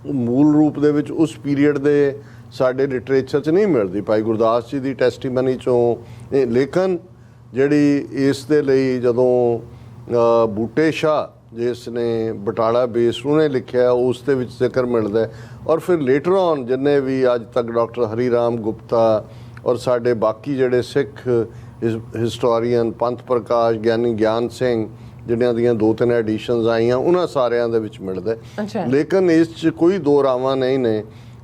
ਮੂਲ ਰੂਪ ਦੇ ਵਿੱਚ ਉਸ ਪੀਰੀਅਡ ਦੇ ਸਾਡੇ ਲਿਟਰੇਚਰ 'ਚ ਨਹੀਂ ਮਿਲਦੀ। ਭਾਈ ਗੁਰਦਾਸ ਜੀ ਦੀ ਟੈਸਟੀਮਨੀ 'ਚੋਂ ਲੇਕਿਨ ਜਿਹੜੀ ਇਸ ਦੇ ਲਈ ਜਦੋਂ ਬੂਟੇ ਸ਼ਾਹ ਜਿਸ ਨੇ ਬਟਾਲਾ ਬੇਸ ਉਹਨੇ ਲਿਖਿਆ, ਉਸ ਦੇ ਵਿੱਚ ਜ਼ਿਕਰ ਮਿਲਦਾ ਹੈ। ਔਰ ਫਿਰ ਲੇਟਰ ਔਨ ਜਿੰਨੇ ਵੀ ਅੱਜ ਤੱਕ ਡਾਕਟਰ ਹਰੀ ਰਾਮ ਗੁਪਤਾ ਔਰ ਸਾਡੇ ਬਾਕੀ ਜਿਹੜੇ ਸਿੱਖ ਹਿਸਟੋਰੀਅਨ ਪੰਥ ਪ੍ਰਕਾਸ਼, ਗਿਆਨੀ ਗਿਆਨ ਸਿੰਘ, ਜਿਹੜਿਆਂ ਦੀਆਂ 2-3 ਐਡੀਸ਼ਨਸ ਆਈਆਂ, ਉਹਨਾਂ ਸਾਰਿਆਂ ਦੇ ਵਿੱਚ ਮਿਲਦਾ। ਲੇਕਿਨ ਇਸ 'ਚ ਕੋਈ ਦੋ ਰਾਵਾਂ ਨਹੀਂ ਨੇ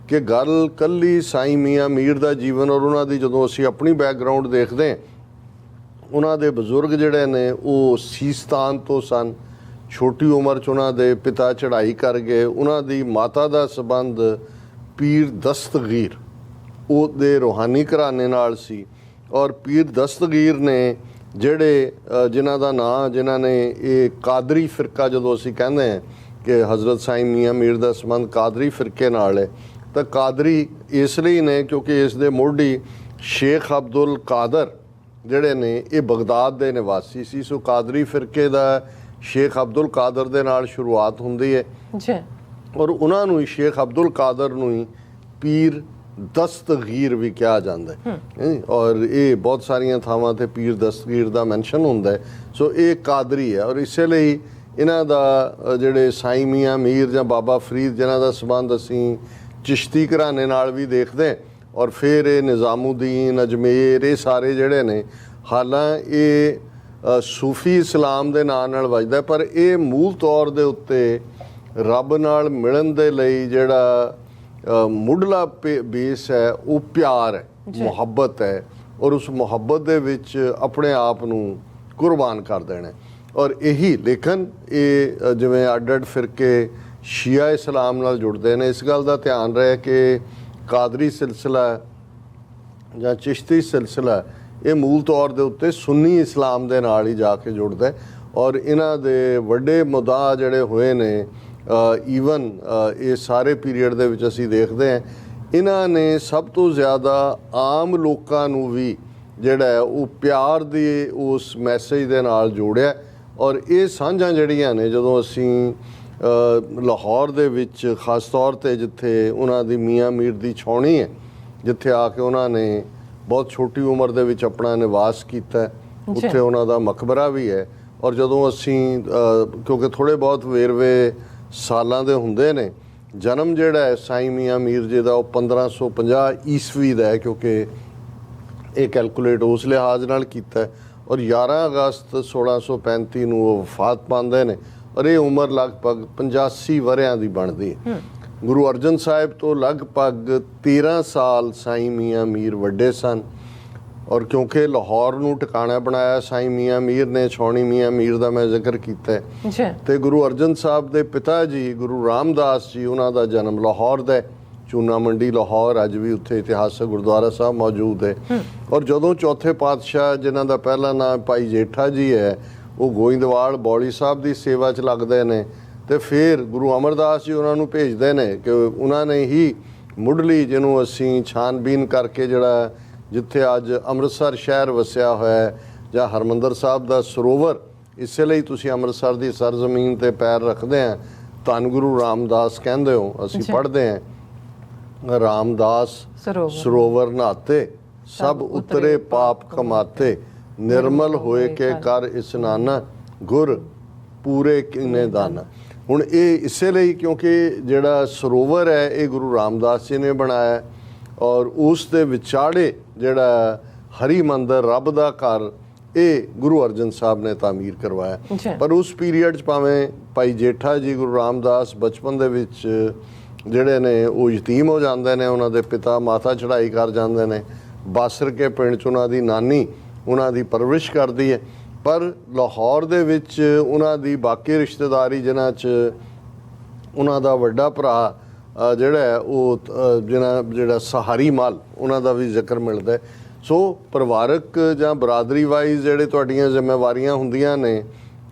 ਕਿ ਗੱਲ ਕੱਲੀ ਸਾਈਂ ਮੀਆਂ ਮੀਰ ਦਾ ਜੀਵਨ ਔਰ ਉਹਨਾਂ ਦੀ ਜਦੋਂ ਅਸੀਂ ਆਪਣੀ ਬੈਕਗਰਾਊਂਡ ਦੇਖਦੇ ਹਾਂ, ਉਹਨਾਂ ਦੇ ਬਜ਼ੁਰਗ ਜਿਹੜੇ ਨੇ ਉਹ ਸੀਸਤਾਨ ਤੋਂ ਸਨ। ਛੋਟੀ ਉਮਰ 'ਚ ਉਹਨਾਂ ਦੇ ਪਿਤਾ ਚੜ੍ਹਾਈ ਕਰ ਗਏ। ਉਹਨਾਂ ਦੀ ਮਾਤਾ ਦਾ ਸੰਬੰਧ ਪੀਰ ਦਸਤਗੀਰ ਉਹਦੇ ਰੂਹਾਨੀ ਘਰਾਣੇ ਨਾਲ ਸੀ। ਔਰ ਪੀਰ ਦਸਤਗੀਰ ਨੇ ਜਿਹੜੇ ਜਿਨ੍ਹਾਂ ਦਾ ਨਾਂ, ਜਿਨ੍ਹਾਂ ਨੇ ਇਹ ਕਾਦਰੀ ਫਿਰਕਾ, ਜਦੋਂ ਅਸੀਂ ਕਹਿੰਦੇ ਹਾਂ ਕਿ ਹਜ਼ਰਤ ਸਾਈਂ ਮੀਆਂ ਮੀਰ ਦਾ ਸੰਬੰਧ ਕਾਦਰੀ ਫਿਰਕੇ ਨਾਲ ਹੈ, ਤਾਂ ਕਾਦਰੀ ਇਸ ਲਈ ਨੇ ਕਿਉਂਕਿ ਇਸ ਦੇ ਮੋਢੀ ਸ਼ੇਖ ਅਬਦੁਲ ਕਾਦਰ ਜਿਹੜੇ ਨੇ ਇਹ ਬਗਦਾਦ ਦੇ ਨਿਵਾਸੀ ਸੀ। ਸੋ ਕਾਦਰੀ ਫਿਰਕੇ ਦਾ ਸ਼ੇਖ ਅਬਦੁਲ ਕਾਦਰ ਦੇ ਨਾਲ ਸ਼ੁਰੂਆਤ ਹੁੰਦੀ ਹੈ ਔਰ ਉਹਨਾਂ ਨੂੰ ਹੀ ਸ਼ੇਖ ਅਬਦੁਲ ਕਾਦਰ ਨੂੰ ਹੀ ਪੀਰ ਦਸਤਗੀਰ ਵੀ ਕਿਹਾ ਜਾਂਦਾ ਹੈ। ਔਰ ਇਹ ਬਹੁਤ ਸਾਰੀਆਂ ਥਾਵਾਂ 'ਤੇ ਪੀਰ ਦਸਤਗੀਰ ਦਾ ਮੈਂਸ਼ਨ ਹੁੰਦਾ ਹੈ। ਸੋ ਇਹ ਕਾਦਰੀ ਹੈ ਔਰ ਇਸੇ ਲਈ ਇਹਨਾਂ ਦਾ ਜਿਹੜੇ ਸਾਈਂ ਮੀਆਂ ਮੀਰ ਜਾਂ ਬਾਬਾ ਫਰੀਦ ਜਿਨ੍ਹਾਂ ਦਾ ਸੰਬੰਧ ਅਸੀਂ ਚਿਸ਼ਤੀ ਘਰਾਣੇ ਨਾਲ ਵੀ ਦੇਖਦੇ, ਔਰ ਫਿਰ ਇਹ ਨਿਜ਼ਾਮੁਦੀਨ, ਅਜਮੇਰ, ਇਹ ਸਾਰੇ ਜਿਹੜੇ ਨੇ, ਹਾਲਾਂਕਿ ਇਹ ਸੂਫੀ ਇਸਲਾਮ ਦੇ ਨਾਂ ਨਾਲ ਵੱਜਦਾ, ਪਰ ਇਹ ਮੂਲ ਤੌਰ ਦੇ ਉੱਤੇ ਰੱਬ ਨਾਲ ਮਿਲਣ ਦੇ ਲਈ ਜਿਹੜਾ ਮੁੱਢਲਾ ਬੇਸ ਹੈ ਉਹ ਪਿਆਰ ਹੈ, ਮੁਹੱਬਤ ਹੈ, ਔਰ ਉਸ ਮੁਹੱਬਤ ਦੇ ਵਿੱਚ ਆਪਣੇ ਆਪ ਨੂੰ ਕੁਰਬਾਨ ਕਰ ਦੇਣਾ। ਔਰ ਇਹੀ ਲੇਕਿਨ ਇਹ ਜਿਵੇਂ ਅੱਡ-ਅੱਡ ਫਿਰਕੇ ਸ਼ੀਆ ਇਸਲਾਮ ਨਾਲ ਜੁੜਦੇ ਨੇ। ਇਸ ਗੱਲ ਦਾ ਧਿਆਨ ਰਹੇ ਕਿ ਕਾਦਰੀ ਸਿਲਸਿਲਾ ਜਾਂ ਚਿਸ਼ਤੀ ਸਿਲਸਿਲਾ ਇਹ ਮੂਲ ਤੌਰ ਦੇ ਉੱਤੇ ਸੁੰਨੀ ਇਸਲਾਮ ਦੇ ਨਾਲ ਹੀ ਜਾ ਕੇ ਜੁੜਦਾ ਹੈ। ਔਰ ਇਹਨਾਂ ਦੇ ਵੱਡੇ ਮੁੱਦਾ ਜਿਹੜੇ ਹੋਏ ਨੇ ਈਵਨ ਇਹ ਸਾਰੇ ਪੀਰੀਅਡ ਦੇ ਵਿੱਚ ਅਸੀਂ ਦੇਖਦੇ ਹਾਂ, ਇਹਨਾਂ ਨੇ ਸਭ ਤੋਂ ਜ਼ਿਆਦਾ ਆਮ ਲੋਕਾਂ ਨੂੰ ਵੀ ਜਿਹੜਾ ਹੈ ਉਹ ਪਿਆਰ ਦੇ ਉਸ ਮੈਸੇਜ ਦੇ ਨਾਲ ਜੋੜਿਆ। ਔਰ ਇਹ ਸਾਂਝਾਂ ਜਿਹੜੀਆਂ ਨੇ, ਜਦੋਂ ਅਸੀਂ ਲਾਹੌਰ ਦੇ ਵਿੱਚ ਖਾਸ ਤੌਰ 'ਤੇ ਜਿੱਥੇ ਉਹਨਾਂ ਦੀ ਮੀਆਂ ਮੀਰ ਦੀ ਛਾਉਣੀ ਹੈ, ਜਿੱਥੇ ਆ ਕੇ ਉਹਨਾਂ ਨੇ ਬਹੁਤ ਛੋਟੀ ਉਮਰ ਦੇ ਵਿੱਚ ਆਪਣਾ ਨਿਵਾਸ ਕੀਤਾ, ਉੱਥੇ ਉਹਨਾਂ ਦਾ ਮਕਬਰਾ ਵੀ ਹੈ। ਔਰ ਜਦੋਂ ਅਸੀਂ ਕਿਉਂਕਿ ਥੋੜ੍ਹੇ ਬਹੁਤ ਵੇਰਵੇ ਸਾਲਾਂ ਦੇ ਹੁੰਦੇ ਨੇ, ਜਨਮ ਜਿਹੜਾ ਹੈ ਸਾਈਂ ਮੀਆਂ ਮੀਰ ਜੀ ਦਾ ਉਹ 1550 ਈਸਵੀ ਦਾ ਹੈ, ਕਿਉਂਕਿ ਇਹ ਕੈਲਕੂਲੇਟ ਉਸ ਲਿਹਾਜ਼ ਨਾਲ ਕੀਤਾ। ਔਰ 11 ਅਗਸਤ 1635 ਨੂੰ ਉਹ ਵਫਾਤ ਪਾਉਂਦੇ ਨੇ। ਔਰ ਇਹ ਉਮਰ ਲਗਭਗ 85 ਵਰ੍ਹਿਆਂ ਦੀ ਬਣਦੀ ਹੈ। ਗੁਰੂ ਅਰਜਨ ਸਾਹਿਬ ਤੋਂ ਲਗਭਗ 13 ਸਾਲ ਸਾਈਂ ਮੀਆਂ ਮੀਰ ਵੱਡੇ ਸਨ। ਔਰ ਕਿਉਂਕਿ ਲਾਹੌਰ ਨੂੰ ਟਿਕਾਣਾ ਬਣਾਇਆ ਸਾਈਂ ਮੀਆਂ ਮੀਰ ਨੇ, ਛਾਉਣੀ ਮੀਆਂ ਮੀਰ ਦਾ ਮੈਂ ਜ਼ਿਕਰ ਕੀਤਾ ਹੈ, ਤੇ ਗੁਰੂ ਅਰਜਨ ਸਾਹਿਬ ਦੇ ਪਿਤਾ ਜੀ ਗੁਰੂ ਰਾਮਦਾਸ ਜੀ, ਉਹਨਾਂ ਦਾ ਜਨਮ ਲਾਹੌਰ ਦਾ, ਚੂਨਾ ਮੰਡੀ ਲਾਹੌਰ, ਅੱਜ ਵੀ ਉੱਥੇ ਇਤਿਹਾਸਕ ਗੁਰਦੁਆਰਾ ਸਾਹਿਬ ਮੌਜੂਦ ਹੈ। ਔਰ ਜਦੋਂ ਚੌਥੇ ਪਾਤਸ਼ਾਹ, ਜਿਨ੍ਹਾਂ ਦਾ ਪਹਿਲਾ ਨਾਮ ਭਾਈ ਜੇਠਾ ਜੀ ਹੈ, ਉਹ ਗੋਇੰਦਵਾਲ ਬੌਲੀ ਸਾਹਿਬ ਦੀ ਸੇਵਾ 'ਚ ਲੱਗਦੇ ਨੇ, ਤੇ ਫਿਰ ਗੁਰੂ ਅਮਰਦਾਸ ਜੀ ਉਹਨਾਂ ਨੂੰ ਭੇਜਦੇ ਨੇ ਕਿ ਉਹਨਾਂ ਨੇ ਹੀ ਮੁੱਢਲੀ, ਜਿਹਨੂੰ ਅਸੀਂ ਛਾਨਬੀਨ ਕਰਕੇ ਜਿਹੜਾ ਜਿੱਥੇ ਅੱਜ ਅੰਮ੍ਰਿਤਸਰ ਸ਼ਹਿਰ ਵਸਿਆ ਹੋਇਆ ਜਾਂ ਹਰਮੰਦਰ ਸਾਹਿਬ ਦਾ ਸਰੋਵਰ, ਇਸੇ ਲਈ ਤੁਸੀਂ ਅੰਮ੍ਰਿਤਸਰ ਦੀ ਸਰਜ਼ਮੀਨ ਤੇ ਪੈਰ ਰੱਖਦੇ ਆ, ਧੰਨ ਗੁਰੂ ਰਾਮਦਾਸ ਕਹਿੰਦੇ ਹੋ। ਅਸੀਂ ਪੜ੍ਹਦੇ ਹਾਂ, ਰਾਮਦਾਸ ਸਰੋਵਰ ਨਹਾਤੇ ਸਭ ਉਤਰੇ ਪਾਪ ਕਮਾਤੇ, ਨਿਰਮਲ ਹੋਏ ਕੇ ਕਰ ਇਸਨਾਨਾ, ਗੁਰ ਪੂਰੇ ਕਿਨੇ ਦਾਨਾ। ਹੁਣ ਇਹ ਇਸੇ ਲਈ ਕਿਉਂਕਿ ਜਿਹੜਾ ਸਰੋਵਰ ਹੈ ਇਹ ਗੁਰੂ ਰਾਮਦਾਸ ਜੀ ਨੇ ਬਣਾਇਆ, ਔਰ ਉਸ ਦੇ ਵਿਚਾਲੇ ਜਿਹੜਾ ਹਰੀ ਮੰਦਰ, ਰੱਬ ਦਾ ਘਰ, ਇਹ ਗੁਰੂ ਅਰਜਨ ਸਾਹਿਬ ਨੇ ਤਾਮੀਰ ਕਰਵਾਇਆ। ਪਰ ਉਸ ਪੀਰੀਅਡ 'ਚ ਭਾਵੇਂ ਭਾਈ ਜੇਠਾ ਜੀ, ਗੁਰੂ ਰਾਮਦਾਸ ਬਚਪਨ ਦੇ ਵਿੱਚ ਜਿਹੜੇ ਨੇ ਉਹ ਯਤੀਮ ਹੋ ਜਾਂਦੇ ਨੇ, ਉਹਨਾਂ ਦੇ ਪਿਤਾ ਮਾਤਾ ਚੜ੍ਹਾਈ ਕਰ ਜਾਂਦੇ ਨੇ, ਬਾਸਰ ਕੇ ਪਿੰਡ 'ਚ ਉਹਨਾਂ ਦੀ ਨਾਨੀ ਉਹਨਾਂ ਦੀ ਪਰਵਰਿਸ਼ ਕਰਦੀ ਹੈ। ਪਰ ਲਾਹੌਰ ਦੇ ਵਿੱਚ ਉਹਨਾਂ ਦੀ ਬਾਕੀ ਰਿਸ਼ਤੇਦਾਰੀ, ਜਿਨ੍ਹਾਂ 'ਚ ਉਹਨਾਂ ਦਾ ਵੱਡਾ ਭਰਾ ਜਿਹੜਾ ਹੈ ਉਹ ਜਿਹੜਾ ਸਹਾਰੀ ਮਾਲ, ਉਹਨਾਂ ਦਾ ਵੀ ਜ਼ਿਕਰ ਮਿਲਦਾ। ਸੋ ਪਰਿਵਾਰਕ ਜਾਂ ਬਰਾਦਰੀ ਵਾਈਜ਼ ਜਿਹੜੇ ਤੁਹਾਡੀਆਂ ਜ਼ਿੰਮੇਵਾਰੀਆਂ ਹੁੰਦੀਆਂ ਨੇ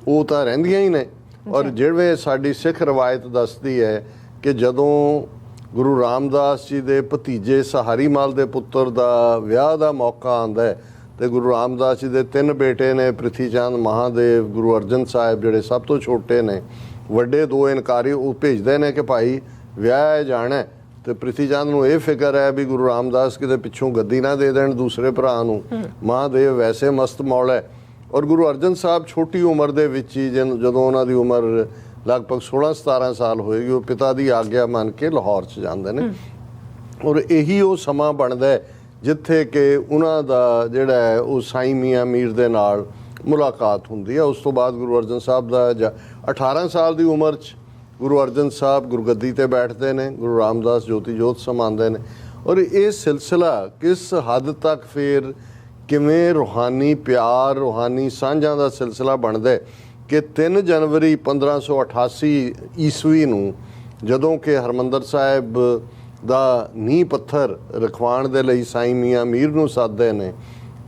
ਉਹ ਤਾਂ ਰਹਿੰਦੀਆਂ ਹੀ ਨੇ। ਔਰ ਜਿਵੇਂ ਸਾਡੀ ਸਿੱਖ ਰਵਾਇਤ ਦੱਸਦੀ ਹੈ ਕਿ ਜਦੋਂ ਗੁਰੂ ਰਾਮਦਾਸ ਜੀ ਦੇ ਭਤੀਜੇ ਸਹਾਰੀ ਮਾਲ ਦੇ ਪੁੱਤਰ ਦਾ ਵਿਆਹ ਦਾ ਮੌਕਾ ਆਉਂਦਾ ਹੈ, ਤੇ ਗੁਰੂ ਰਾਮਦਾਸ ਜੀ ਦੇ 3 ਬੇਟੇ ਨੇ, ਪ੍ਰਿਥੀ ਚੰਦ, ਮਹਾਦੇਵ, ਗੁਰੂ ਅਰਜਨ ਸਾਹਿਬ ਜਿਹੜੇ ਸਭ ਤੋਂ ਛੋਟੇ ਨੇ, ਵੱਡੇ 2 ਇਨਕਾਰੀ, ਉਹ ਭੇਜਦੇ ਨੇ ਕਿ ਭਾਈ ਵਿਆਹ ਜਾਣਾ। ਤੇ ਪ੍ਰਿਥੀ ਚੰਦ ਨੂੰ ਇਹ ਫਿਕਰ ਹੈ ਵੀ ਗੁਰੂ ਰਾਮਦਾਸ ਕਿਤੇ ਪਿੱਛੋਂ ਗੱਦੀ ਨਾ ਦੇ ਦੇਣ ਦੂਸਰੇ ਭਰਾ ਨੂੰ। ਮਹਾਦੇਵ ਵੈਸੇ ਮਸਤ ਮੌਲ ਹੈ। ਔਰ ਗੁਰੂ ਅਰਜਨ ਸਾਹਿਬ ਛੋਟੀ ਉਮਰ ਦੇ ਵਿੱਚ ਹੀ, ਜਦੋਂ ਉਹਨਾਂ ਦੀ ਉਮਰ ਲਗਭਗ 16-17 ਸਾਲ ਹੋਏਗੀ, ਉਹ ਪਿਤਾ ਦੀ ਆਗਿਆ ਮੰਨ ਕੇ ਲਾਹੌਰ 'ਚ ਜਾਂਦੇ ਨੇ। ਔਰ ਇਹੀ ਉਹ ਸਮਾਂ ਬਣਦਾ ਜਿੱਥੇ ਕਿ ਉਹਨਾਂ ਦਾ ਜਿਹੜਾ ਹੈ ਉਹ ਸਾਈਂ ਮੀਆਂ ਮੀਰ ਦੇ ਨਾਲ ਮੁਲਾਕਾਤ ਹੁੰਦੀ ਹੈ। ਉਸ ਤੋਂ ਬਾਅਦ ਗੁਰੂ ਅਰਜਨ ਸਾਹਿਬ ਦਾ 18 ਸਾਲ ਦੀ ਉਮਰ 'ਚ ਗੁਰੂ ਅਰਜਨ ਸਾਹਿਬ ਗੁਰਗੱਦੀ ਤੇ ਬੈਠਦੇ ਨੇ, ਗੁਰੂ ਰਾਮਦਾਸ ਜੋਤੀ ਜੋਤ ਸਮਾਉਂਦੇ ਨੇ। ਔਰ ਇਹ ਸਿਲਸਿਲਾ ਕਿਸ ਹੱਦ ਤੱਕ ਫਿਰ ਕਿਵੇਂ ਰੂਹਾਨੀ ਪਿਆਰ, ਰੂਹਾਨੀ ਸਾਂਝਾਂ ਦਾ ਸਿਲਸਿਲਾ ਬਣਦਾ ਕਿ 3 ਜਨਵਰੀ 1588 ਈਸਵੀ ਨੂੰ, ਜਦੋਂ ਕਿ ਹਰਮੰਦਰ ਸਾਹਿਬ ਦਾ ਨੀਂਹ ਪੱਥਰ ਰਖਵਾਉਣ ਦੇ ਲਈ ਸਾਈਂ ਮੀਆਂ ਮੀਰ ਨੂੰ ਸੱਦਦੇ ਨੇ,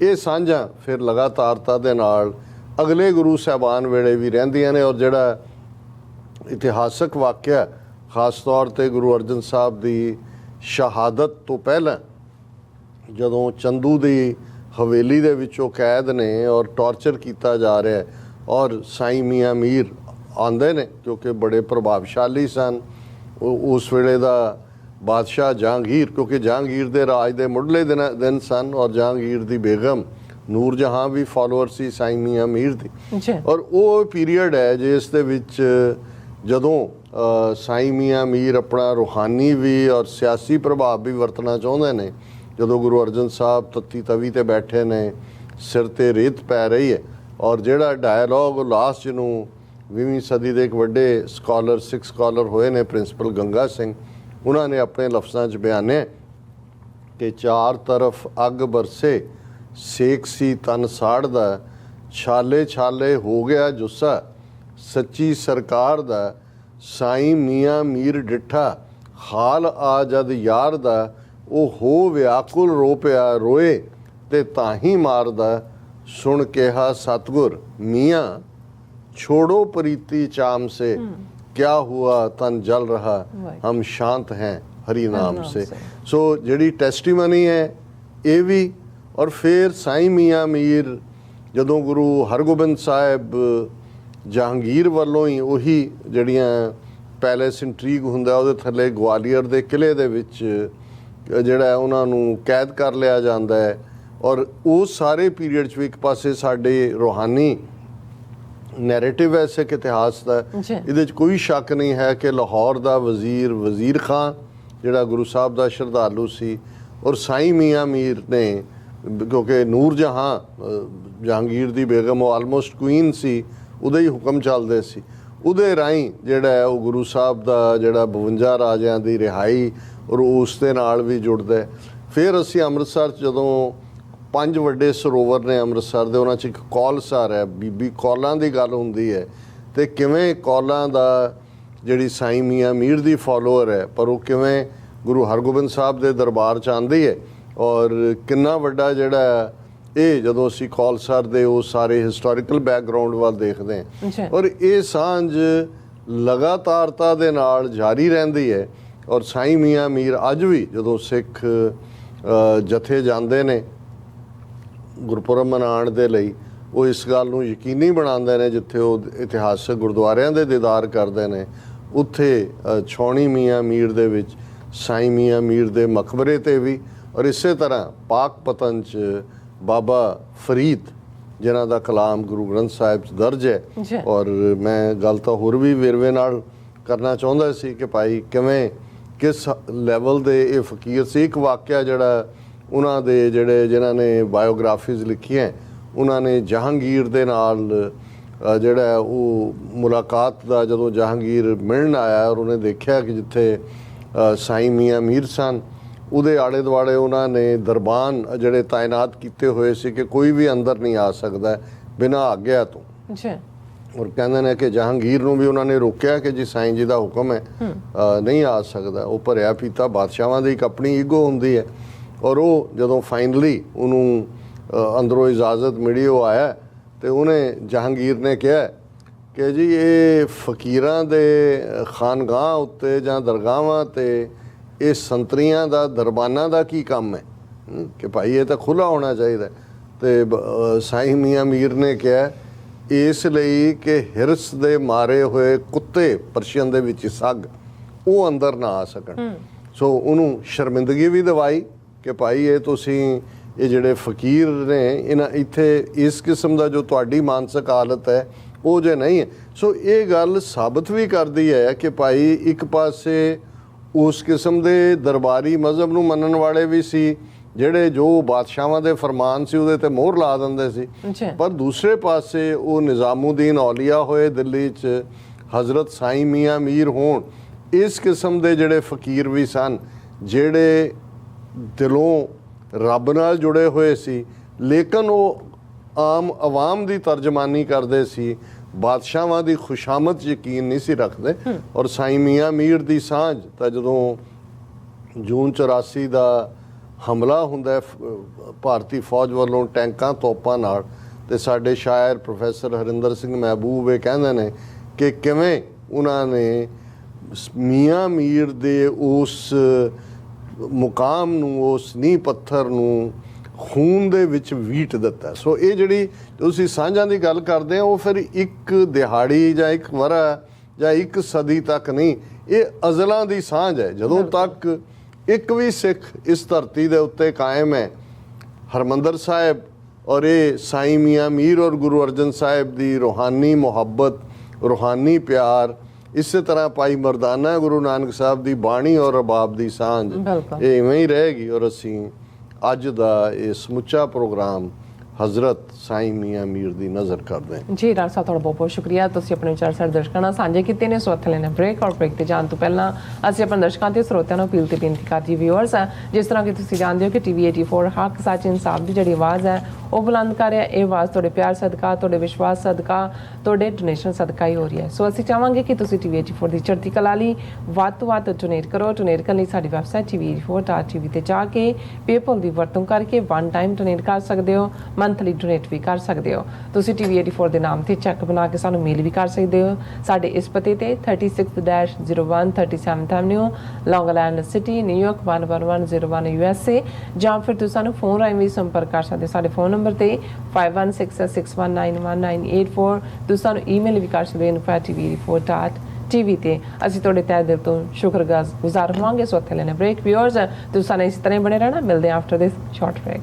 ਇਹ ਸਾਂਝਾਂ ਫਿਰ ਲਗਾਤਾਰਤਾ ਦੇ ਨਾਲ ਅਗਲੇ ਗੁਰੂ ਸਾਹਿਬਾਨ ਵੇਲੇ ਵੀ ਰਹਿੰਦੀਆਂ ਨੇ। ਔਰ ਜਿਹੜਾ ਇਤਿਹਾਸਕ ਵਾਕਿਆ ਖਾਸ ਤੌਰ 'ਤੇ ਗੁਰੂ ਅਰਜਨ ਸਾਹਿਬ ਦੀ ਸ਼ਹਾਦਤ ਤੋਂ ਪਹਿਲਾਂ, ਜਦੋਂ ਚੰਦੂ ਦੀ ਹਵੇਲੀ ਦੇ ਵਿੱਚੋਂ ਕੈਦ ਨੇ ਔਰ ਟਾਰਚਰ ਕੀਤਾ ਜਾ ਰਿਹਾ, ਔਰ ਸਾਈਂ ਮੀਆਂ ਮੀਰ ਆਉਂਦੇ ਨੇ ਕਿਉਂਕਿ ਬੜੇ ਪ੍ਰਭਾਵਸ਼ਾਲੀ ਸਨ। ਉਸ ਵੇਲੇ ਦਾ ਬਾਦਸ਼ਾਹ ਜਹਾਂਗੀਰ, ਕਿਉਂਕਿ ਜਹਾਂਗੀਰ ਦੇ ਰਾਜ ਦੇ ਮੁੱਢਲੇ ਦਿਨ ਸਨ, ਔਰ ਜਹਾਂਗੀਰ ਦੀ ਬੇਗਮ ਨੂਰ ਜਹਾਂ ਵੀ ਫਾਲੋਅਰ ਸੀ ਸਾਈਂ ਮੀਆਂ ਮੀਰ ਦੀ। ਔਰ ਉਹ ਪੀਰੀਅਡ ਹੈ ਜਿਸ ਦੇ ਵਿੱਚ ਜਦੋਂ ਸਾਈਂ ਮੀਆਂ ਮੀਰ ਆਪਣਾ ਰੂਹਾਨੀ ਵੀ ਔਰ ਸਿਆਸੀ ਪ੍ਰਭਾਵ ਵੀ ਵਰਤਣਾ ਚਾਹੁੰਦੇ ਨੇ, ਜਦੋਂ ਗੁਰੂ ਅਰਜਨ ਸਾਹਿਬ ਤੱਤੀ ਤਵੀ ਤੇ ਬੈਠੇ ਨੇ, ਸਿਰ ਤੇ ਰੇਤ ਪੈ ਰਹੀ ਹੈ, ਔਰ ਜਿਹੜਾ ਡਾਇਲੋਗ ਲਾਸਟ ਨੂੰ 20ਵੀਂ ਸਦੀ ਦੇ ਇੱਕ ਵੱਡੇ ਸਕਾਲਰ, ਸਿੱਖ ਸਕਾਲਰ ਹੋਏ ਨੇ ਪ੍ਰਿੰਸੀਪਲ ਗੰਗਾ ਸਿੰਘ, ਉਹਨਾਂ ਨੇ ਆਪਣੇ ਲਫ਼ਜ਼ਾਂ 'ਚ ਬਿਆਨਿਆ ਕਿ 4 ਤਰਫ ਅੱਗ ਬਰਸੇ, ਸੇਕ ਸੀ ਤਨ ਸਾੜਦਾ, ਛਾਲੇ ਛਾਲੇ ਹੋ ਗਿਆ ਜੁੱਸਾ, ਸੱਚੀ ਸਰਕਾਰ ਦਾ ਸਾਈਂ ਮੀਆਂ ਮੀਰ ਡਿੱਠਾ ਹਾਲ ਆ ਜਦ ਯਾਰ ਦਾ, ਉਹ ਹੋ ਵਿਆਕੁਲ ਰੋ ਪਿਆ ਰੋਏ ਤੇ ਤਾਂ ਹੀ ਮਾਰਦਾ। ਸੁਣ ਕਿਹਾ ਸਤਗੁਰ ਮੀਆਂ छोड़ो प्रीति चाम से, क्या हुआ तन जल रहा, हम शांत हैं हरि नाम से। सो ਜਿਹੜੀ ਟੈਸਟੀਮਨੀ ਹੈ ਇਹ ਵੀ। ਔਰ ਫਿਰ ਸਾਈਂ ਮੀਆਂ ਮੀਰ ਜਦੋਂ ਗੁਰੂ ਹਰਗੋਬਿੰਦ ਸਾਹਿਬ ਜਹਾਂਗੀਰ ਵੱਲੋਂ ਹੀ ਉਹੀ ਜਿਹੜੀਆਂ ਪੈਲੇਸ ਇੰਟਰੀਗ ਹੁੰਦਾ ਉਹਦੇ ਥੱਲੇ ਗਵਾਲੀਅਰ ਦੇ ਕਿਲੇ ਦੇ ਵਿੱਚ ਜਿਹੜਾ ਉਹਨਾਂ ਨੂੰ ਕੈਦ ਕਰ ਲਿਆ ਜਾਂਦਾ ਹੈ। ਔਰ ਉਸ ਸਾਰੇ ਪੀਰੀਅਡ 'ਚ ਵੀ ਇੱਕ ਪਾਸੇ ਸਾਡੇ ਰੂਹਾਨੀ ਨੈਰੇਟਿਵ ਹੈ ਸਿੱਖ ਇਤਿਹਾਸ ਦਾ, ਇਹਦੇ 'ਚ ਕੋਈ ਸ਼ੱਕ ਨਹੀਂ ਹੈ ਕਿ ਲਾਹੌਰ ਦਾ ਵਜ਼ੀਰ ਖਾਂ ਜਿਹੜਾ ਗੁਰੂ ਸਾਹਿਬ ਦਾ ਸ਼ਰਧਾਲੂ ਸੀ, ਔਰ ਸਾਈਂ ਮੀਆਂ ਮੀਰ ਨੇ, ਕਿਉਂਕਿ ਨੂਰ ਜਹਾਂ ਜਹਾਂਗੀਰ ਦੀ ਬੇਗਮ ਉਹ ਆਲਮੋਸਟ ਕੁਈਨ ਸੀ, ਉਹਦੇ ਹੀ ਹੁਕਮ ਚੱਲਦੇ ਸੀ, ਉਹਦੇ ਰਾਹੀਂ ਜਿਹੜਾ ਹੈ ਉਹ ਗੁਰੂ ਸਾਹਿਬ ਦਾ ਜਿਹੜਾ 52 ਰਾਜਿਆਂ ਦੀ ਰਿਹਾਈ ਔਰ ਉਸ ਦੇ ਨਾਲ ਵੀ ਜੁੜਦਾ। ਫਿਰ ਅਸੀਂ ਅੰਮ੍ਰਿਤਸਰ 'ਚ ਜਦੋਂ 5 ਵੱਡੇ ਸਰੋਵਰ ਨੇ ਅੰਮ੍ਰਿਤਸਰ ਦੇ, ਉਹਨਾਂ 'ਚ ਇੱਕ ਕੌਲਸਰ ਹੈ, ਬੀਬੀ ਕੌਲਾਂ ਦੀ ਗੱਲ ਹੁੰਦੀ ਹੈ, ਅਤੇ ਕਿਵੇਂ ਕੌਲਾਂ ਦਾ ਜਿਹੜੀ ਸਾਈਂ ਮੀਆਂ ਮੀਰ ਦੀ ਫੋਲੋਅਰ ਹੈ ਪਰ ਉਹ ਕਿਵੇਂ ਗੁਰੂ ਹਰਗੋਬਿੰਦ ਸਾਹਿਬ ਦੇ ਦਰਬਾਰ 'ਚ ਆਉਂਦੀ ਹੈ, ਔਰ ਕਿੰਨਾ ਵੱਡਾ ਜਿਹੜਾ ਇਹ ਜਦੋਂ ਅਸੀਂ ਕੌਲਸਰ ਦੇ ਉਹ ਸਾਰੇ ਹਿਸਟੋਰੀਕਲ ਬੈਕਗਰਾਊਂਡ ਵੱਲ ਦੇਖਦੇ ਹਾਂ, ਔਰ ਇਹ ਸਾਂਝ ਲਗਾਤਾਰਤਾ ਦੇ ਨਾਲ ਜਾਰੀ ਰਹਿੰਦੀ ਹੈ। ਔਰ ਸਾਈਂ ਮੀਆਂ ਮੀਰ ਅੱਜ ਵੀ ਜਦੋਂ ਸਿੱਖ ਜਥੇ ਜਾਂਦੇ ਨੇ ਗੁਰਪੁਰਬ ਮਨਾਉਣ ਦੇ ਲਈ, ਉਹ ਇਸ ਗੱਲ ਨੂੰ ਯਕੀਨੀ ਬਣਾਉਂਦੇ ਨੇ ਜਿੱਥੇ ਉਹ ਇਤਿਹਾਸਕ ਗੁਰਦੁਆਰਿਆਂ ਦੇ ਦੀਦਾਰ ਕਰਦੇ ਨੇ, ਉੱਥੇ ਛਾਉਣੀ ਮੀਆਂ ਮੀਰ ਦੇ ਵਿੱਚ ਸਾਈਂ ਮੀਆਂ ਮੀਰ ਦੇ ਮਕਬਰੇ 'ਤੇ ਵੀ, ਔਰ ਇਸੇ ਤਰ੍ਹਾਂ ਪਾਕਪਤਨ 'ਚ ਬਾਬਾ ਫਰੀਦ ਜਿਨ੍ਹਾਂ ਦਾ ਕਲਾਮ ਗੁਰੂ ਗ੍ਰੰਥ ਸਾਹਿਬ 'ਚ ਦਰਜ ਹੈ। ਔਰ ਮੈਂ ਗੱਲ ਤਾਂ ਹੋਰ ਵੀ ਵੇਰਵੇ ਨਾਲ ਕਰਨਾ ਚਾਹੁੰਦਾ ਸੀ ਕਿ ਭਾਈ ਕਿਵੇਂ ਕਿਸ ਲੈਵਲ ਦੇ ਇਹ ਫਕੀਰ ਸੀ। ਇੱਕ ਵਾਕਿਆ ਜਿਹੜਾ ਉਹਨਾਂ ਦੇ ਜਿਨ੍ਹਾਂ ਨੇ ਬਾਇਓਗ੍ਰਾਫੀਜ਼ ਲਿਖੀਆਂ, ਉਹਨਾਂ ਨੇ ਜਹਾਂਗੀਰ ਦੇ ਨਾਲ ਜਿਹੜਾ ਉਹ ਮੁਲਾਕਾਤ ਦਾ, ਜਦੋਂ ਜਹਾਂਗੀਰ ਮਿਲਣ ਆਇਆ ਔਰ ਉਹਨੇ ਦੇਖਿਆ ਕਿ ਜਿੱਥੇ ਸਾਈਂ ਮੀਆਂ ਮੀਰ ਸਨ ਉਹਦੇ ਆਲੇ ਦੁਆਲੇ ਉਹਨਾਂ ਨੇ ਦਰਬਾਨ ਜਿਹੜੇ ਤਾਇਨਾਤ ਕੀਤੇ ਹੋਏ ਸੀ ਕਿ ਕੋਈ ਵੀ ਅੰਦਰ ਨਹੀਂ ਆ ਸਕਦਾ ਬਿਨਾਂ ਆਗਿਆ ਤੋਂ। ਔਰ ਕਹਿੰਦੇ ਨੇ ਕਿ ਜਹਾਂਗੀਰ ਨੂੰ ਵੀ ਉਹਨਾਂ ਨੇ ਰੋਕਿਆ ਕਿ ਜੀ ਸਾਈਂ ਜੀ ਦਾ ਹੁਕਮ ਹੈ, ਨਹੀਂ ਆ ਸਕਦਾ। ਉਹ ਭਰਿਆ ਪੀਤਾ ਬਾਦਸ਼ਾਹਾਂ ਦੀ ਇੱਕ ਆਪਣੀ ਈਗੋ ਹੁੰਦੀ ਹੈ, ਔਰ ਉਹ ਜਦੋਂ ਫਾਈਨਲੀ ਉਹਨੂੰ ਅੰਦਰੋਂ ਇਜਾਜ਼ਤ ਮਿਲੀ ਉਹ ਆਇਆ ਅਤੇ ਉਹਨੇ ਜਹਾਂਗੀਰ ਨੇ ਕਿਹਾ ਕਿ ਜੀ ਇਹ ਫਕੀਰਾਂ ਦੇ ਖਾਨਗਾਹ ਉੱਤੇ ਜਾਂ ਦਰਗਾਹਾਂ 'ਤੇ ਇਹ ਸੰਤਰੀਆਂ ਦਾ ਦਰਬਾਨਾਂ ਦਾ ਕੀ ਕੰਮ ਹੈ ਕਿ ਭਾਈ ਇਹ ਤਾਂ ਖੁੱਲ੍ਹਾ ਹੋਣਾ ਚਾਹੀਦਾ। ਅਤੇ ਸਾਈਂ ਮੀਆਂ ਮੀਰ ਨੇ ਕਿਹਾ ਇਸ ਲਈ ਕਿ ਹਿਰਸ ਦੇ ਮਾਰੇ ਹੋਏ ਕੁੱਤੇ ਪਰਸ਼ੀਅਨ ਦੇ ਵਿੱਚ ਸੱਗ ਉਹ ਅੰਦਰ ਨਾ ਆ ਸਕਣ। ਸੋ ਉਹਨੂੰ ਸ਼ਰਮਿੰਦਗੀ ਵੀ ਦਿਵਾਈ ਕਿ ਭਾਈ ਇਹ ਤੁਸੀਂ ਇਹ ਜਿਹੜੇ ਫਕੀਰ ਨੇ ਇਹਨਾਂ ਇੱਥੇ ਇਸ ਕਿਸਮ ਦਾ ਜੋ ਤੁਹਾਡੀ ਮਾਨਸਿਕ ਹਾਲਤ ਹੈ ਉਹ ਜੇ ਨਹੀਂ ਹੈ। ਸੋ ਇਹ ਗੱਲ ਸਾਬਤ ਵੀ ਕਰਦੀ ਹੈ ਕਿ ਭਾਈ ਇੱਕ ਪਾਸੇ ਉਸ ਕਿਸਮ ਦੇ ਦਰਬਾਰੀ ਮਜ਼ਹਬ ਨੂੰ ਮੰਨਣ ਵਾਲੇ ਵੀ ਸੀ ਜਿਹੜੇ ਜੋ ਬਾਦਸ਼ਾਹਾਂ ਦੇ ਫਰਮਾਨ ਸੀ ਉਹਦੇ 'ਤੇ ਮੋਹਰ ਲਾ ਦਿੰਦੇ ਸੀ, ਪਰ ਦੂਸਰੇ ਪਾਸੇ ਉਹ ਨਿਜ਼ਾਮੂਦੀਨ ਔਲੀਆ ਹੋਏ ਦਿੱਲੀ 'ਚ, ਹਜ਼ਰਤ ਸਾਈਂ ਮੀਆਂ ਮੀਰ ਹੋਣ, ਇਸ ਕਿਸਮ ਦੇ ਜਿਹੜੇ ਫਕੀਰ ਵੀ ਸਨ ਜਿਹੜੇ ਦਿਲੋਂ ਰੱਬ ਨਾਲ ਜੁੜੇ ਹੋਏ ਸੀ, ਲੇਕਿਨ ਉਹ ਆਮ ਆਵਾਮ ਦੀ ਤਰਜਮਾਨੀ ਕਰਦੇ ਸੀ, ਬਾਦਸ਼ਾਹਾਂ ਦੀ ਖੁਸ਼ਾਮਦ 'ਚ ਯਕੀਨ ਨਹੀਂ ਸੀ ਰੱਖਦੇ। ਔਰ ਸਾਈਂ ਮੀਆਂ ਮੀਰ ਦੀ ਸਾਂਝ ਤਾਂ ਜਦੋਂ ਜੂਨ 84 ਦਾ ਹਮਲਾ ਹੁੰਦਾ ਭਾਰਤੀ ਫੌਜ ਵੱਲੋਂ ਟੈਂਕਾਂ ਤੋਪਾਂ ਨਾਲ, ਅਤੇ ਸਾਡੇ ਸ਼ਾਇਰ ਪ੍ਰੋਫੈਸਰ ਹਰਿੰਦਰ ਸਿੰਘ ਮਹਿਬੂਬ ਇਹ ਕਹਿੰਦੇ ਨੇ ਕਿ ਕਿਵੇਂ ਉਹਨਾਂ ਨੇ ਮੀਆਂ ਮੀਰ ਦੇ ਉਸ ਮੁਕਾਮ ਨੂੰ, ਉਸ ਨੀਂਹ ਪੱਥਰ ਨੂੰ ਖੂਨ ਦੇ ਵਿੱਚ ਵੀਟ ਦਿੱਤਾ। ਸੋ ਇਹ ਜਿਹੜੀ ਤੁਸੀਂ ਸਾਂਝਾਂ ਦੀ ਗੱਲ ਕਰਦੇ ਹੋ ਉਹ ਫਿਰ ਇੱਕ ਦਿਹਾੜੀ ਜਾਂ ਇੱਕ ਵਰ੍ਹਾ ਜਾਂ ਇੱਕ ਸਦੀ ਤੱਕ ਨਹੀਂ, ਇਹ ਅਜ਼ਲਾਂ ਦੀ ਸਾਂਝ ਹੈ। ਜਦੋਂ ਤੱਕ ਇੱਕ ਵੀ ਸਿੱਖ ਇਸ ਧਰਤੀ ਦੇ ਉੱਤੇ ਕਾਇਮ ਹੈ, ਹਰਿਮੰਦਰ ਸਾਹਿਬ ਔਰ ਇਹ ਸਾਈਂ ਮੀਆਂ ਮੀਰ ਔਰ ਗੁਰੂ ਅਰਜਨ ਸਾਹਿਬ ਦੀ ਰੂਹਾਨੀ ਮੁਹੱਬਤ, ਰੂਹਾਨੀ ਪਿਆਰ, ਇਸੇ ਤਰ੍ਹਾਂ ਭਾਈ ਮਰਦਾਨਾ ਗੁਰੂ ਨਾਨਕ ਸਾਹਿਬ ਦੀ ਬਾਣੀ ਔਰ ਰਬਾਬ ਦੀ ਸਾਂਝ ਇਹ ਇਵੇਂ ਹੀ ਰਹੇਗੀ। ਔਰ ਅਸੀਂ ਅੱਜ ਦਾ ਇਹ ਸਮੁੱਚਾ ਪ੍ਰੋਗਰਾਮ ਹਜ਼ਰਤ ਸਾਈਂ ਮੀਆਂ ਮੀਰ ਦੀ ਨਜ਼ਰ ਕਰਦੇ ਹਾਂ। ਜੀ ਡਾਕਟਰ ਸਾਹਿਬ, ਤੁਹਾਡਾ ਬਹੁਤ ਬਹੁਤ ਸ਼ੁਕਰੀਆ। ਤੁਸੀਂ ਆਪਣੇ ਵਿਚਾਰ ਸਾਡੇ ਦਰਸ਼ਕਾਂ ਨਾਲ ਸਾਂਝੇ ਕੀਤੇ ਨੇ। ਸੋ ਇੱਥੇ ਲੈਣਾ ਬ੍ਰੇਕ, ਔਰ ਬ੍ਰੇਕ ਤੇ ਜਾਣ ਤੋਂ ਪਹਿਲਾਂ ਅਸੀਂ ਆਪਣੇ ਦਰਸ਼ਕਾਂ ਤੇ ਸਰੋਤਿਆਂ ਨੂੰ ਅਪੀਲ ਤੇ ਬੇਨਤੀ ਕਰਦੀ ਵਿਊਅਰਸ ਹੈ, ਜਿਸ ਤਰ੍ਹਾਂ ਕਿ ਤੁਸੀਂ ਜਾਣਦੇ ਹੋ ਕਿ TV 84 ਹੱਕ ਸੱਚ ਇਨਸਾਫ ਦੀ ਜਿਹੜੀ ਆਵਾਜ਼ ਹੈ ਉਹ ਬੁਲੰਦ ਕਰ ਰਿਹਾ। ਇਹ ਆਵਾਜ਼ ਤੁਹਾਡੇ ਪਿਆਰ ਸਦਕਾ, ਤੁਹਾਡੇ ਵਿਸ਼ਵਾਸ ਸਦਕਾ, ਤੁਹਾਡੇ ਡੋਨੇਸ਼ਨ ਸਦਕਾ ਹੀ ਹੋ ਰਹੀ ਹੈ। ਸੋ ਅਸੀਂ ਚਾਹਾਂਗੇ ਕਿ ਤੁਸੀਂ TV 84 ਦੀ ਚੜ੍ਹਦੀ ਕਲਾ ਲਈ ਵੱਧ ਤੋਂ ਵੱਧ ਡੋਨੇਟ ਕਰੋ। ਡੋਨੇਟ ਕਰਨ ਲਈ ਸਾਡੀ ਵੈਬਸਾਈਟ tv84.tv ਤੇ ਜਾ ਕੇ ਪੇਪਲ ਦੀ ਵਰਤੋਂ ਕਰਕੇ ਵਨ ਟਾਈਮ ਡੋਨੇਟ ਕਰ ਸਕਦੇ ਹੋ, ਮੰਥਲੀ ਡੋਨੇਟ ਵੀ ਕਰ ਸਕਦੇ ਹੋ। ਤੁਸੀਂ TV 84 ਦੇ ਨਾਮ ਤੇ ਚੈੱਕ ਬਣਾ ਕੇ ਸਾਨੂੰ ਮੇਲ ਵੀ ਕਰ ਸਕਦੇ ਹੋ ਸਾਡੇ ਇਸ ਪਤੇ ਤੇ 36-01 37th Avenue, Long Island City, New York 11101 USA, ਜਾਂ ਫਿਰ ਤੁਸੀਂ ਸਾਨੂੰ ਫੋਨ ਰਾਹੀਂ ਵੀ ਸੰਪਰਕ ਕਰ ਸਕਦੇ ਹੋ ਸਾਡੇ ਫੋਨ ਨੰਬਰ ਤੇ 5166191984। ਤੁਸੀਂ ਸਾਨੂੰ ਈਮੇਲ ਵੀ ਕਰ ਸਕਦੇ ਹੋ info@tv84.tv ਤੇ। ਅਸੀਂ ਤੁਹਾਡੇ ਤਹਿ ਦਿਲ ਤੋਂ ਸ਼ੁਕਰਗੁਜ਼ਾਰ ਹੋਵਾਂਗੇ। ਸੋ ਇੱਥੇ ਲੈਣੇ ਬ੍ਰੇਕ ਵਿਊਅਰਸ, ਤੁਸੀਂ ਸਾਨੂੰ ਇਸ ਤਰ੍ਹਾਂ ਬਣੇ ਰਹਿਣਾ। ਮਿਲਦੇ ਹਾਂ ਆਫਟਰ ਦਿਸ ਸ਼ਾਰਟ ਬ੍ਰੇਕ।